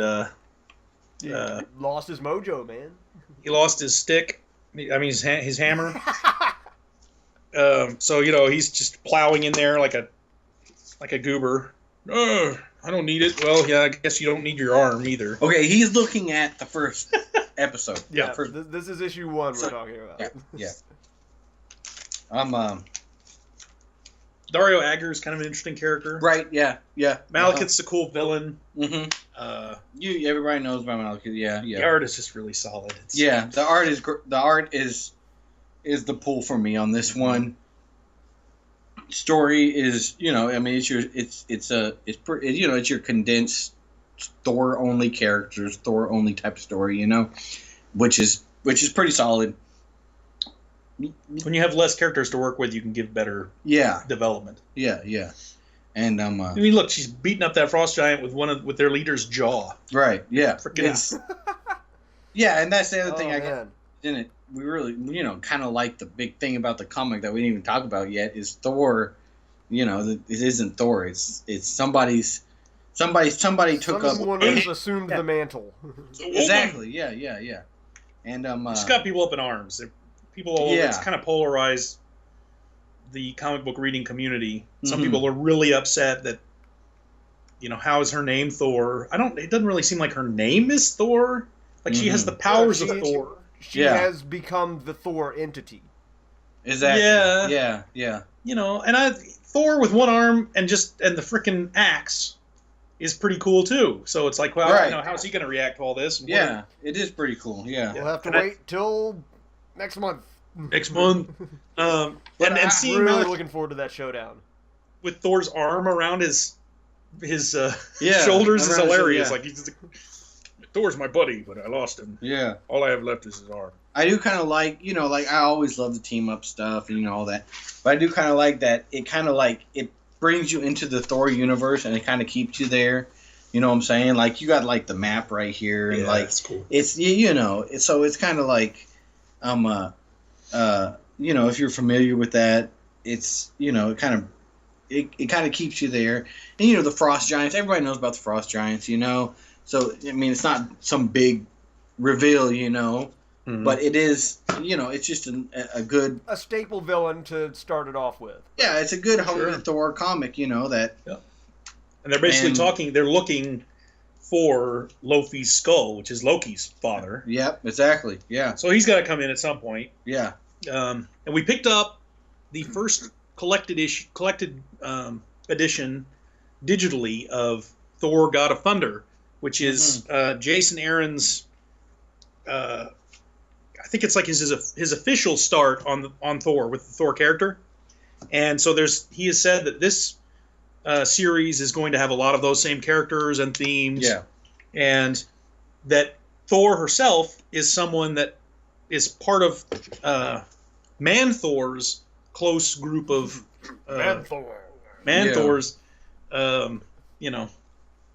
lost his mojo, man. he lost his stick. I mean, his hammer. So he's just plowing in there like a goober. I don't need it. Well, yeah, I guess you don't need your arm either. Okay, he's looking at the first episode. Yeah, this is issue 1 we're talking about. Yeah. Dario Agger is kind of an interesting character. Right, yeah. Malekith's a cool villain. Mm-hmm. Everybody knows about Malekith. Yeah. The art is just really solid. The art is the pull for me on this one. Story is, I mean, it's your condensed Thor only characters, Thor only type of story, which is pretty solid. When you have less characters to work with, you can give better development. Yeah. And I mean, look, she's beating up that frost giant with their leader's jaw. Right. Yeah. Yeah, and that's the other thing man. in it. We really, kind of like the big thing about the comic that we didn't even talk about yet is Thor. It isn't Thor. It's somebody took up. Someone has assumed the mantle. Exactly. Yeah. And she's got people up in arms. It's kind of polarized the comic book reading community. Some people are really upset that, how is her name Thor? It doesn't really seem like her name is Thor. Like she has the powers of Thor. She has become the Thor entity. Exactly. Yeah. And Thor with one arm and the frickin' axe is pretty cool too. So it's like, well, how's he going to react to all this? And it is pretty cool. Yeah. We'll have to wait till next month. And seeing really looking forward to that showdown. With Thor's arm around his shoulders is hilarious. Like Thor's my buddy, but I lost him. Yeah. All I have left is his arm. I do kind of like, I always love the team up stuff and all that. But I do kind of like that it kind of it brings you into the Thor universe and it kind of keeps you there. You know what I'm saying? Like you got the map right here and that's cool. It's so it's kind of like if you're familiar with that, it's it kind of keeps you there. And the frost giants, everybody knows about the frost giants, So, I mean, it's not some big reveal, but it is, it's just a staple villain to start it off with. Yeah, it's a good Thor comic, that. Yeah. And they're basically they're looking for Loki's skull, which is Loki's father. Yep, exactly. Yeah. So he's got to come in at some point. Yeah. And we picked up the first collected edition digitally of Thor: God of Thunder, which is Jason Aaron's. I think it's like his official start on Thor with the Thor character, and so he has said that this series is going to have a lot of those same characters and themes. Yeah. And that Thor herself is someone that is part of Man-Thor's close group of Man-Thor's, you know.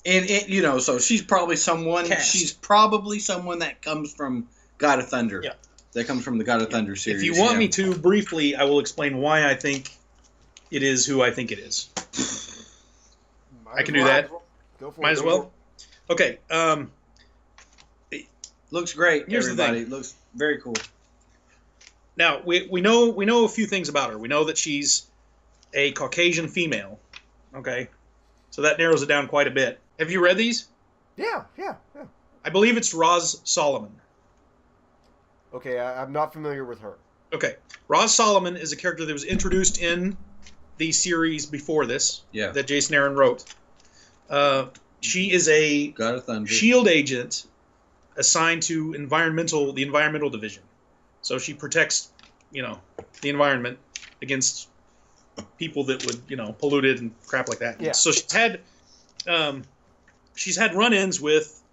And you know, so she's probably someone. Cast. She's probably someone that comes from God of Thunder. Yeah. That comes from the God of Thunder series. If you want me to, briefly, I will explain why I think it is who I think it is. I can do that. Go for Might it. as well. Okay. Looks great. Here's the everybody. thing. Looks very cool. Now we know a few things about her. We know that she's a Caucasian female. Okay, so that narrows it down quite a bit. Have you read these? Yeah. I believe it's Roz Solomon. Okay, I'm not familiar with her. Okay, Roz Solomon is a character that was introduced in the series before this. Yeah. That Jason Aaron wrote. She is a God of Thunder. SHIELD agent assigned to the environmental division. So she protects, the environment against people that would, pollute it and crap like that. Yeah. So she's had run-ins with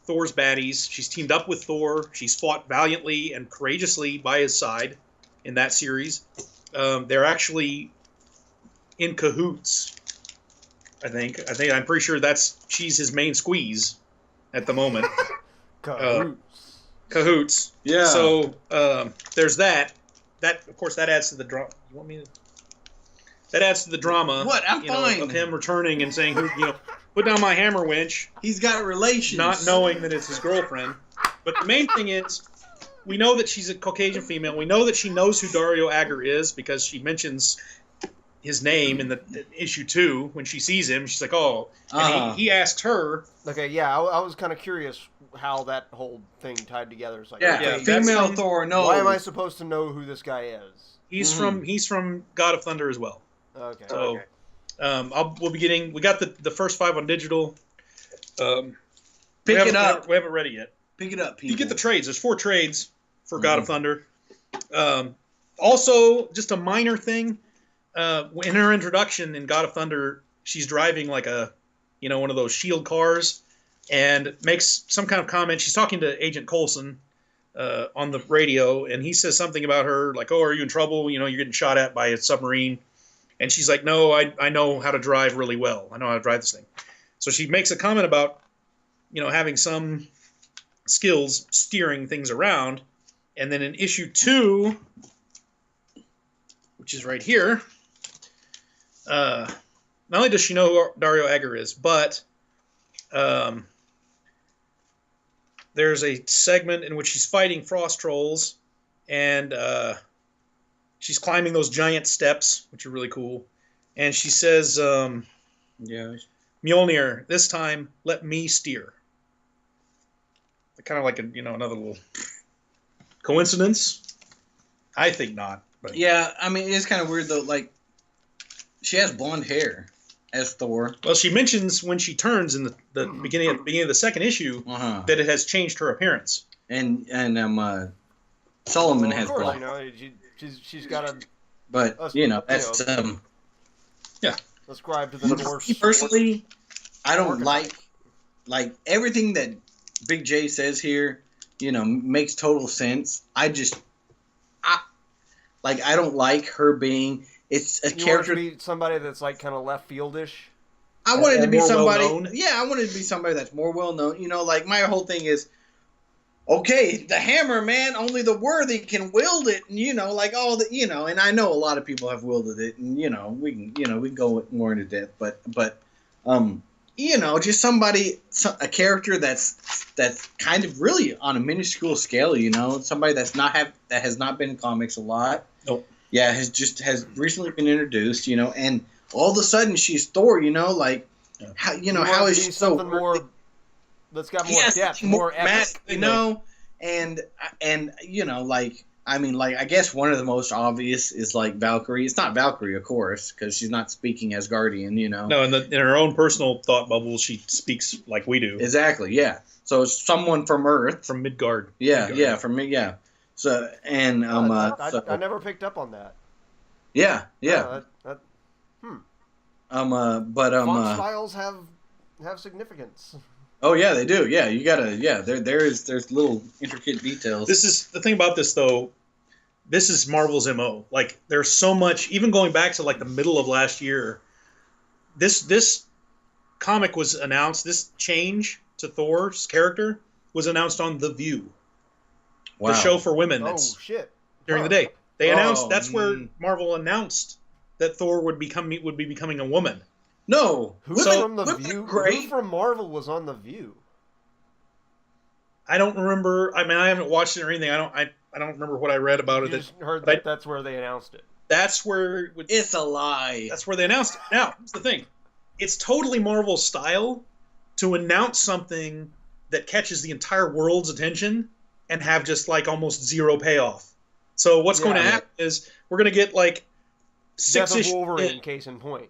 Thor's baddies. She's teamed up with Thor. She's fought valiantly and courageously by his side in that series. They're actually in cahoots. I'm pretty sure she's his main squeeze at the moment. Cahoots. Yeah. So there's that. That of course that adds to the drama. You want me to? That adds to the drama. What? I'm fine. Of him returning and saying, put down my hammer winch. He's got relations. Not knowing that it's his girlfriend. But the main thing is, we know that she's a Caucasian female. We know that she knows who Dario Agger is because she mentions his name in the issue 2 when she sees him. She's like, oh. And he asked her. Okay, yeah, I was kind of curious how that whole thing tied together. It's like, Yeah, okay, female Thor. No. why am I supposed to know who this guy is? He's from God of Thunder as well. Okay. So, we got the first 5 on digital. Pick it up. We haven't read it yet. Pick it up, people. You get the trades. There's 4 trades for God of Thunder. Also, just a minor thing. In her introduction in God of Thunder, she's driving like one of those shield cars, and makes some kind of comment. She's talking to Agent Coulson on the radio, and he says something about her, like, "Oh, are you in trouble? You're getting shot at by a submarine." And she's like, "No, I know how to drive really well. I know how to drive this thing." So she makes a comment about, having some skills steering things around. And then in issue 2, which is right here, not only does she know who Dario Agger is, but there's a segment in which she's fighting frost trolls, and she's climbing those giant steps, which are really cool. And she says, Mjolnir, this time, let me steer. Kind of like another little coincidence. I think not. But. Yeah, I mean, it's kind of weird, though. Like, she has blonde hair as Thor. Well, she mentions when she turns in the beginning of the second issue that it has changed her appearance. And Solomon has blonde. blonde. She's got a. But that's yeah. Ascribe to the Norse. Personally, I don't like everything that Big J says here. Makes total sense. I don't like her being. It's a character. Want to be somebody that's like kind of left fieldish. I wanted to be somebody. Well-known. Yeah, I wanted to be somebody that's more well known. Like my whole thing is, okay, the hammer, man. Only the worthy can wield it, and like all the, And I know a lot of people have wielded it, and we can go more into depth, but just a character that's kind of really on a minuscule scale. Somebody that has not been in comics a lot. Nope. Yeah, has recently been introduced, and all of a sudden she's Thor, how is she so more that's got more Yes, depth, more more epic. mass, you know, and you know, like I mean, like I guess one of the most obvious is like Valkyrie. It's not Valkyrie, of course, because she's not speaking as Guardian, you know. No, in her own personal thought bubble, she speaks like we do. Exactly. Yeah. So it's someone from Earth. From Midgard. Yeah. Midgard. Yeah. From me. Yeah. So and I never picked up on that. Yeah. Yeah. But font styles have significance. Oh yeah, they do. Yeah, you gotta. Yeah, there's little intricate details. This is the thing about this though. This is Marvel's MO. Like there's so much. Even going back to like the middle of last year, this comic was announced. This change to Thor's character was announced on The View, the show for women. That's during the day. They announced that's where Marvel announced that Thor would be becoming a woman. No, who from The View? Who from Marvel was on The View? I don't remember. I mean, I haven't watched it or anything. I don't remember what I read about it. Just heard that that's where they announced it. That's where it's a lie. That's where they announced it. Now, here's the thing: it's totally Marvel style to announce something that catches the entire world's attention and have just like almost zero payoff. So what's going to happen is we're going to get like Death of Wolverine, case in point.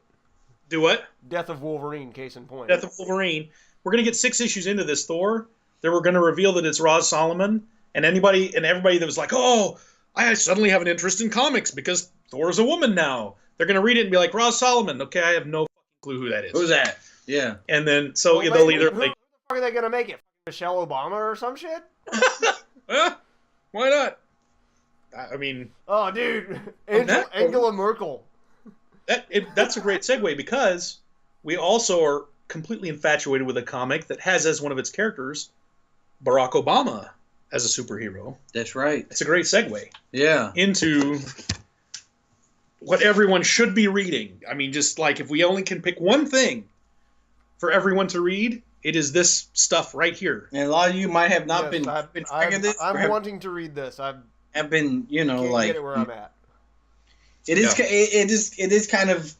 Do what? Death of Wolverine, case in point. Death of Wolverine. We're going to get 6 issues into this Thor. Then we're going to reveal that it's Roz Solomon, and everybody that was like, "Oh, I suddenly have an interest in comics because Thor's a woman now." They're going to read it and be like, "Roz Solomon." Okay, I have no clue who that is. Who's that? Yeah. And then they'll either who the fuck are they going to make it? Michelle Obama or some shit? Why not? I mean, oh, dude, Angela Merkel. That's a great segue because we also are completely infatuated with a comic that has as one of its characters Barack Obama as a superhero. That's right. It's a great segue. Yeah. Into what everyone should be reading. I mean, just like if we only can pick one thing for everyone to read, it is this stuff right here. And a lot of you might have not been this. I'm wanting to read this. I've been, you know, can't like get it where I'm at. It is kind of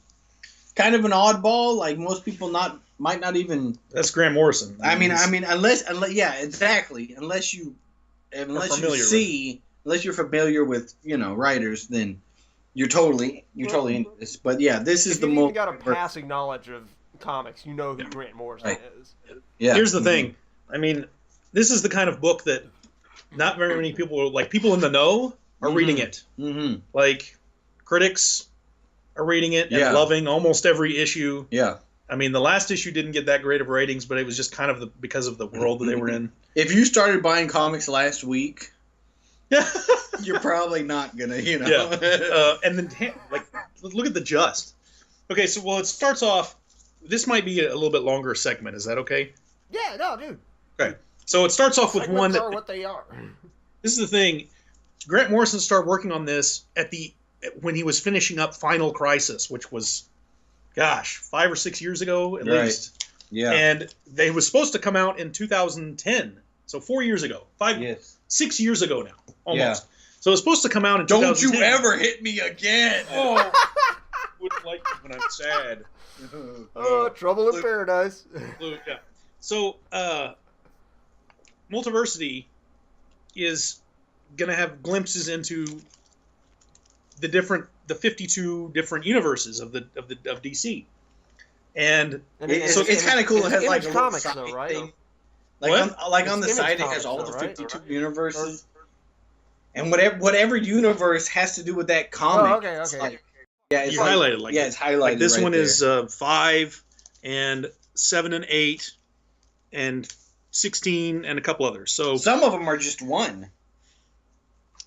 an oddball. Like most people might not even. That's Grant Morrison. I mean, unless yeah, exactly. Unless you're familiar with writers, then you're totally into this. But yeah, this is the most. You got a passing knowledge of comics. You know who Grant Morrison is. Yeah. Here's the thing. I mean, this is the kind of book that not very many people, like people in the know, are reading it. Mm-hmm. Like critics are reading it and loving almost every issue. Yeah. I mean, the last issue didn't get that great of ratings, but it was just kind of because of the world that they were in. If you started buying comics last week, you're probably not gonna, Yeah. And then, like, look at the Just. Okay, so it starts off. This might be a little bit longer segment. Is that okay? Yeah. No, dude. Okay. So it starts off with Segments are what they are. This is the thing. Grant Morrison started working on this when he was finishing up Final Crisis, which was, 5 or 6 years ago at least. Yeah. And they was supposed to come out in 2010, so 4 years ago, 6 years ago now, almost. Yeah. So it's supposed to come out in 2010. Don't you ever hit me again! Oh, wouldn't like it when I'm sad. Trouble in Paradise. Yeah. So, Multiversity is gonna have glimpses into the 52 different universes of DC, and it's kind of cool. It has like a comics, though, right? Thing. Like on the side, it has all the 52 universes, and whatever universe has to do with that comic. Oh, okay. Like, it's highlighted like it's highlighted. Like this right one there. is 5 and 7 and 8 and 16 and a couple others. So some of them are just one.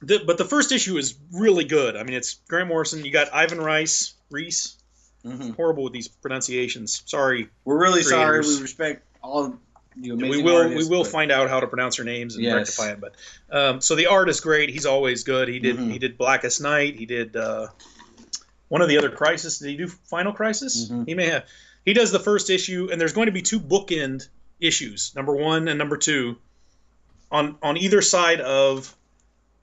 But the first issue is really good. I mean, it's Grant Morrison. You got Ivan Reis. Mm-hmm. Horrible with these pronunciations. Sorry. We're really sorry. We respect all you amazing artists. We will find out how to pronounce their names and rectify them. But so the art is great. He's always good. He did Blackest Night. He did one of the other Crisis. Did he do Final Crisis? Mm-hmm. He may have. He does the first issue, and there's going to be 2 bookend issues, number 1 and number 2, on either side of.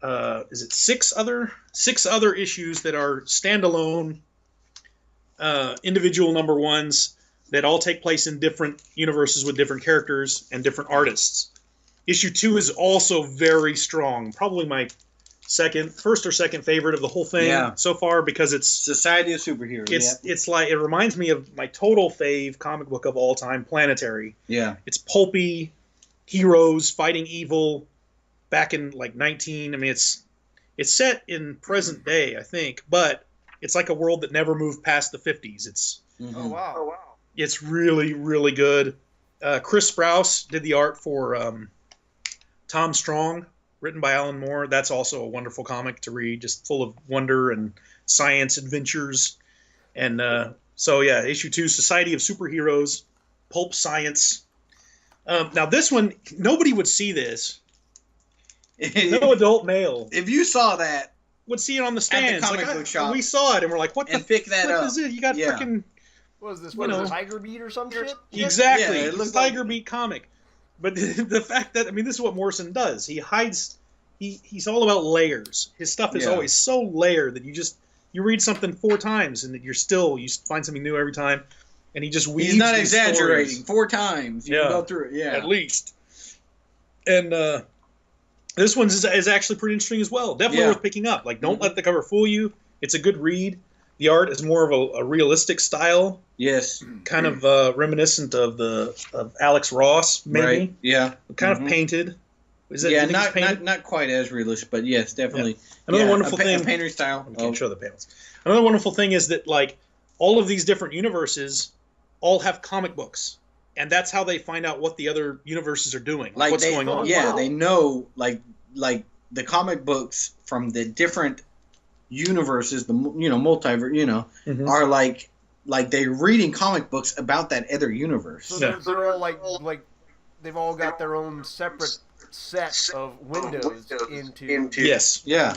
Is it 6 other issues that are standalone individual number 1s that all take place in different universes with different characters and different artists. Issue 2 is also very strong. Probably my first or second favorite of the whole thing so far, because it's Society of Superheroes. It's like, it reminds me of my total fave comic book of all time, Planetary. Yeah. It's pulpy, heroes fighting evil back in like I mean, it's set in present day, I think, but it's like a world that never moved past the 50s. It's Oh wow. It's really, really good. Chris Sprouse did the art for Tom Strong, written by Alan Moore. That's also a wonderful comic to read, just full of wonder and science adventures. And so, yeah, issue 2, Society of Superheroes, pulp science. Now, this one, nobody would see this. No adult male. If you saw that, would see it on the stands. At the comic book shop. We saw it, and we're like, what the pick that up. is it? You got freaking... What is this? What is it, Tiger Beat or some shit? Exactly. Yeah, it it's looks Tiger Beat comic. But the fact that, I mean, this is what Morrison does. He hides... He's all about layers. His stuff is always so layered that you read something 4 times and that you find something new every time. And he just weaves. He's not these exaggerating. stories. 4 times. You can go through it. At least. And this one is actually pretty interesting as well. Definitely worth picking up. Like, don't let the cover fool you. It's a good read. The art is more of a realistic style. Yes. Kind of reminiscent of Alex Ross, maybe. Right. Yeah. Kind of painted. Is it? Yeah, not quite as realistic, but yes, definitely. Yeah. Another wonderful thing. A painter style. I can't show the panels. Another wonderful thing is that, like, all of these different universes all have comic books, and that's how they find out what the other universes are doing, like what's going on. Yeah, they know, like the comic books from the different universes, the multiverse, are like they're reading comic books about that other universe. So they're all like they've all got their own separate set of windows into. Yes. Yeah.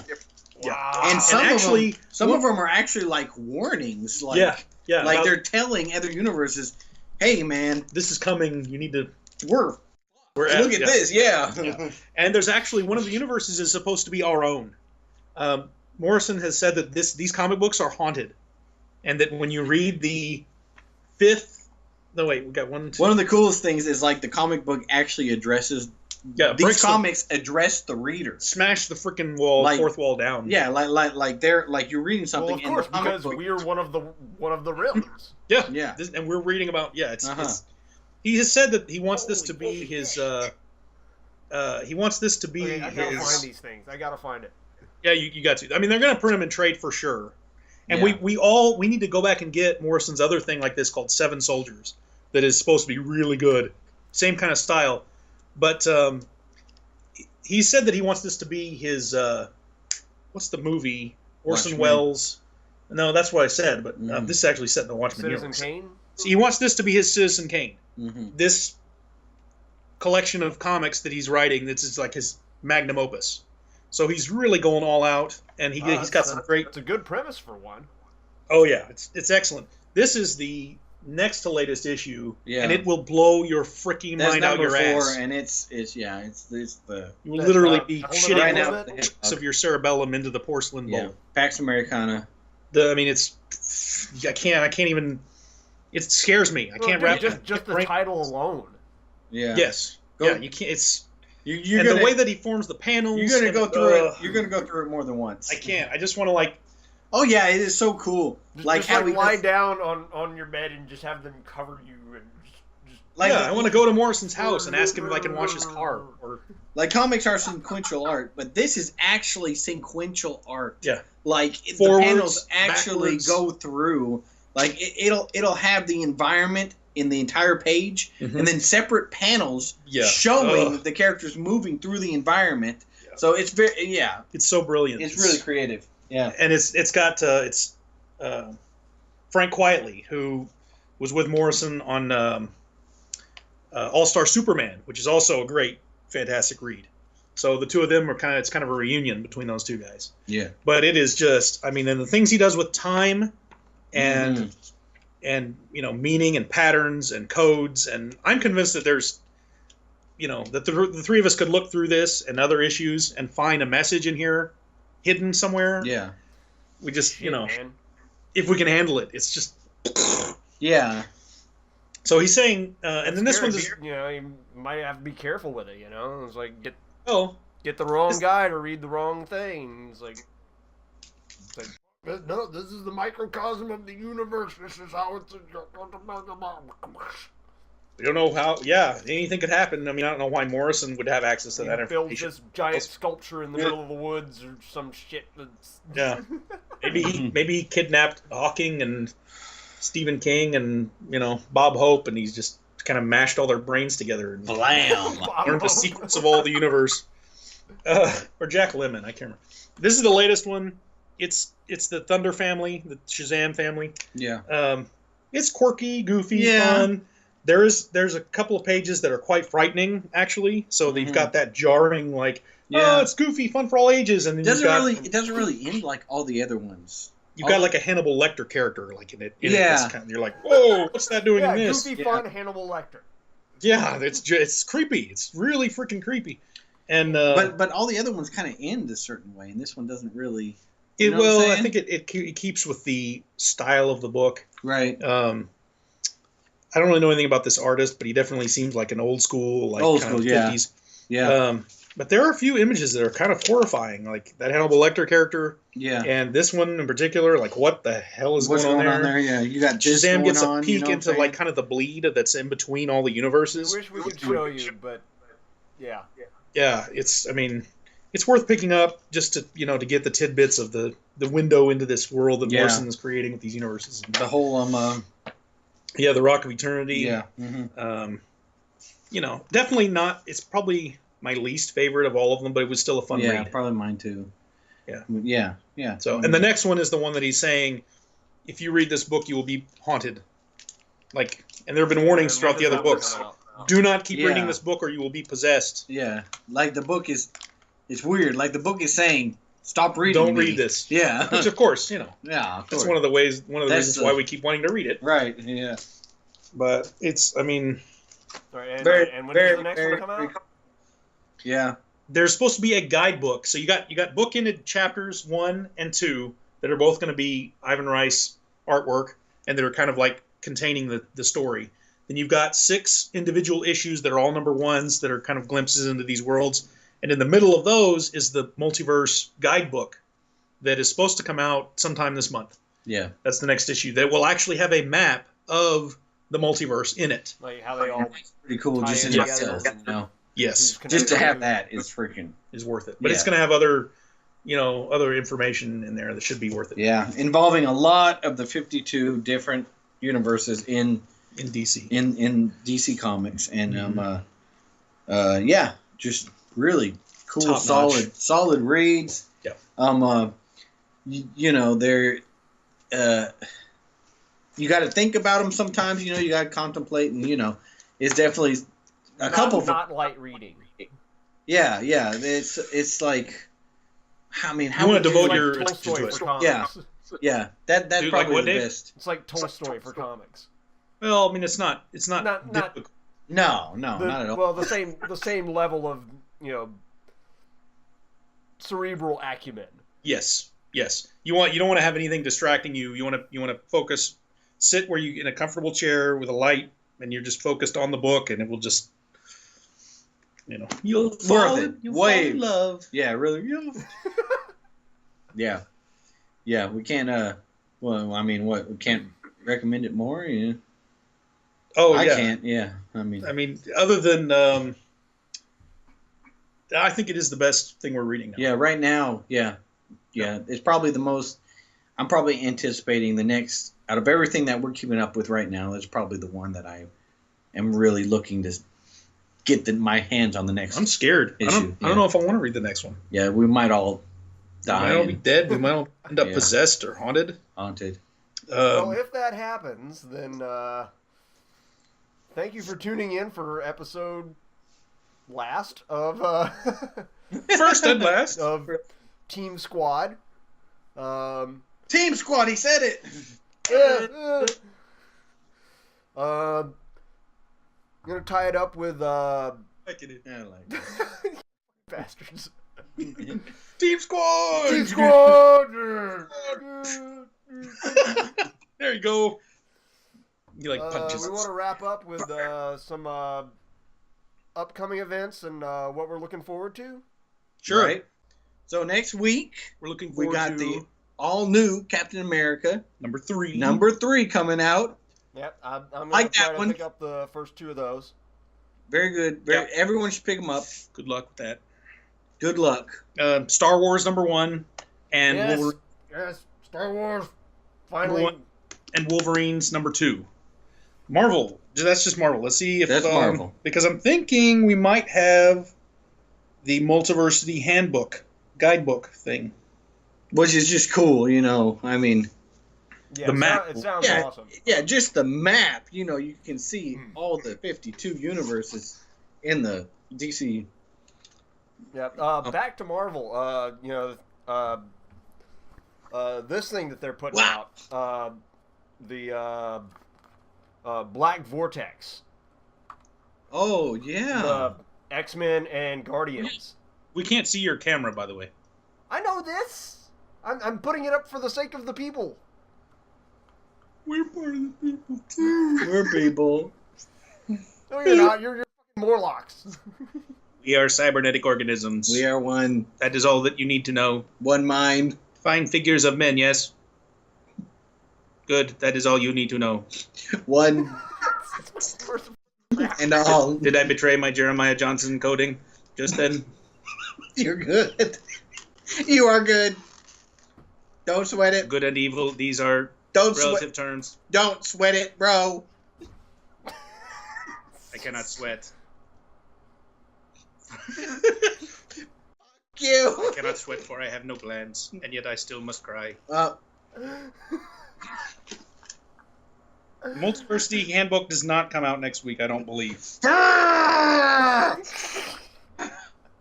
Wow. And some of them are actually like warnings. Like, like they're telling other universes, "Hey, man, this is coming. You need to. Look at this." Yeah. And there's actually one of the universes is supposed to be our own. Morrison has said that these comic books are haunted, and that when you read the 5th. No, wait, we got 1. 2. One of the coolest things is like the comic book actually addresses. These comics address the reader. Smash the freaking wall, 4th wall down. Yeah, like they're like you're reading something. Well, of course, because we're one of the realms. Yeah. And we're reading about it's he has said that he wants this to be his. He wants this to be I gotta find these things. I gotta find it. Yeah, you got to. I mean, they're gonna print them in trade for sure. And we need to go back and get Morrison's other thing like this called 7 Soldiers that is supposed to be really good. Same kind of style. But he said that he wants this to be his, what's the movie? Orson Welles. No, that's what I said, but this is actually set in the Watchmen universe. Citizen Kane? So he wants this to be his Citizen Kane. Mm-hmm. This collection of comics that he's writing, this is like his magnum opus. So he's really going all out, and he's got some great... It's a good premise for one. Oh, yeah. It's excellent. This is the next to latest issue, and it will blow your freaking mind out your ass. And it's the you will literally be shitting right out of your cerebellum into the porcelain bowl. Pax Americana. I mean, I can't even. It scares me. I can't wrap just the title alone. Yeah. Yes. Yeah. You can't. It's. And the way that he forms the panels. You're gonna go through it. You're gonna go through it more than once. I can't. I just want to Oh yeah, it is so cool. Just lie down on your bed and just have them cover you and just I want to go to Morrison's house and ask him if I can wash his car. Or comics are sequential art, but this is actually sequential art. Yeah. Like Forwards, the panels actually backwards. go through. Like it'll have the environment in the entire page, and then separate panels showing the characters moving through the environment. Yeah. So it's it's so brilliant. It's really creative. Yeah, and it's got Frank Quietly, who was with Morrison on All-Star Superman, which is also a great, fantastic read. So the two of them are it's kind of a reunion between those two guys. Yeah, but it is just, I mean, and the things he does with time and meaning and patterns and codes, and I'm convinced that there's that the 3 of us could look through this and other issues and find a message in here hidden somewhere. Yeah. We just, if we can handle it, it's just... Yeah. So he's saying, and then this Scary. one's, you might have to be careful with it. It's like oh, get the wrong guy to read the wrong thing. It's like no, this is the microcosm of the universe. This is how it's. we don't know how. Yeah, anything could happen. I mean, I don't know why Morrison would have access to that Build information. this giant sculpture in the middle of the woods or some shit. Yeah, maybe he kidnapped Hawking and Stephen King and Bob Hope, and he's just kind of mashed all their brains together and Blam. learned the secrets of all the universe. Or Jack Lemmon, I can't remember. This is the latest one. It's the Thunder family, the Shazam family. Yeah. It's quirky, goofy, fun. There's a couple of pages that are quite frightening, actually. So they've got that jarring, oh, it's goofy, fun for all ages, and then it doesn't really end like all the other ones. You've got like a Hannibal Lecter character, like in it. You're like, whoa, what's that doing in this? Goofy, fun Hannibal Lecter. Yeah, it's creepy. It's really freaking creepy. And but all the other ones kind of end a certain way, and this one doesn't really. I think it keeps with the style of the book. Right. I don't really know anything about this artist, but he definitely seems like an old school 50s. Yeah. But there are a few images that are kind of horrifying, like that Hannibal Lecter character. Yeah. And this one in particular, like what the hell is What's going on there? Yeah, you got Shazam gets a peek into saying? kind of the bleed that's in between all the universes. I wish we could show you, but yeah. Yeah, it's worth picking up just to to get the tidbits of the window into this world that Morrison is creating with these universes. The whole the Rock of Eternity. Yeah. Mm-hmm. Definitely not. It's probably my least favorite of all of them, but it was still a fun read. Yeah, probably mine too. Yeah. Yeah. So, and the next one is the one that he's saying, if you read this book, you will be haunted. And there have been warnings throughout the other books. Do not keep reading this book, or you will be possessed. Yeah, like the book is. It's weird. Like the book is saying, "Stop reading. Don't read this." Yeah. Which, of course, Yeah. Of course. That's one of the reasons why we keep wanting to read it. Right. Yeah. But it's, I mean. Sorry, and when does the next one come out? Yeah. There's supposed to be a guidebook. So you got bookended chapters 1 and 2 that are both going to be Ivan Rice artwork, and that are kind of like containing the story. Then you've got 6 individual issues that are all number 1s that are kind of glimpses into these worlds. And in the middle of those is the Multiverse guidebook that is supposed to come out sometime this month. Yeah. That's the next issue. That will actually have a map of the multiverse in it. Like how they all pretty cool just in itself, Yes. Just to have that is worth it. But it's going to have other information in there that should be worth it. Yeah, involving a lot of the 52 different universes in DC. In DC Comics, and just really cool, Top solid reads. Yeah. They're you got to think about them sometimes. You got to contemplate, and it's definitely a couple. Not light reading. Yeah. It's like, I mean, how you want to devote like your Tolstoy to it? for comics. Yeah. That's Dude, probably what, the Dave? best. It's like Tolstoy for comics. Well, I mean, it's not Not No, not at all. Well, the same level of cerebral acumen. Yes. You don't want to have anything distracting you. You want to focus. Sit where you in a comfortable chair with a light, and you're just focused on the book, and it will just, you'll fall in love. Yeah, really. Yeah. Yeah. We can't. Well, I mean, what? We can't recommend it more. Yeah. Oh, I yeah. can't. Yeah. I mean, other than, I think it is the best thing we're reading now. Yeah. Right now. Yeah. It's probably the most. I'm probably anticipating the next. Out of everything that we're keeping up with right now, it's probably the one that I am really looking to get my hands on the next. I'm scared. Issue. I don't know if I want to read the next one. Yeah, we might all die. We might all be dead. We might all end up possessed or haunted. Well, if that happens, then thank you for tuning in for episode last of first and last of Team Squad. Team Squad. He said it. I'm gonna tie it up with bastards. Team Squad. Team Squad. There you go. You like punches. We want to wrap up with some upcoming events and what we're looking forward to. Sure. Right? So next week, We're looking we forward got to the all-new Captain America. number 3. Number 3 coming out. Yep, I'm going Like to try that to one. pick up the first 2 of those. Very good. Yep. Everyone should pick them up. Good luck with that. Good luck. Star Wars number 1 and Yes, Star Wars. Finally. Number 1 and Wolverines number 2. Marvel. That's just Marvel. Let's see if That's Marvel. Because I'm thinking we might have the Multiversity guidebook thing. Which is just cool, you know. I mean, Yeah, The map. It sounds yeah, awesome. yeah, just the map. You know, you can see all the 52 universes in the DC. Yeah. Back to Marvel. This thing that they're putting Wow. out. The Black Vortex. Oh, yeah. The X-Men and Guardians. We can't see your camera, by the way. I know this. I'm putting it up for the sake of the people. We're part of the people too. We're people. No, you're not. You're fucking Morlocks. We are cybernetic organisms. We are one That is all that you need to know. mind. Fine figures of men, yes. Good. That is all you need to know. One and all. Did I betray my Jeremiah Johnson coding just then? You're good. You are good. Don't sweat it. Good and evil, these are Don't relative sweat. terms. Don't sweat it, bro. I cannot sweat. You. I cannot sweat, for I have no glands, and yet I still must cry. Multiversity Handbook does not come out next week, I don't believe.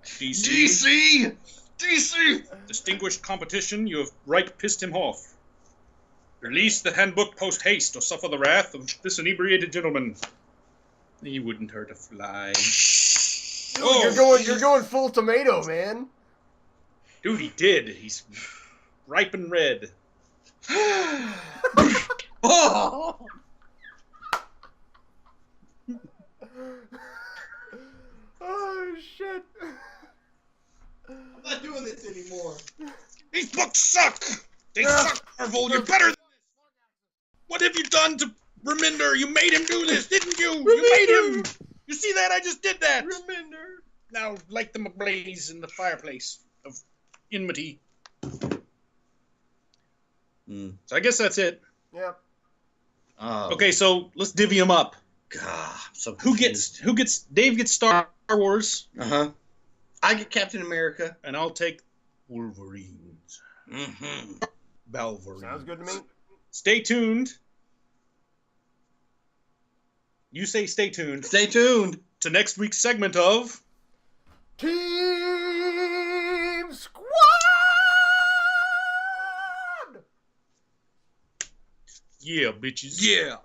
DC. Distinguished competition, you have right pissed him off. Release the handbook post haste, or suffer the wrath of this inebriated gentleman. He wouldn't hurt a fly. You're going full tomato, man. Dude, he did. He's ripe and red. Oh. Oh shit. I'm not doing this anymore. These books suck! They suck, Marvel! You're better than this! What have you done to Reminder? You made him do this, didn't you? You made him! You see that? I just did that! Reminder. Now light them ablaze in the fireplace of enmity. So I guess that's it. Yep. Oh, Okay, so let's divvy them up. God, I'm so Who confused. gets Dave gets Star Wars, I get Captain America. and I'll take Wolverines. Mm-hmm. Balverines. Sounds good to me. Stay tuned. You say stay tuned Stay tuned. to next week's segment of Team Squad! Yeah, bitches. Yeah.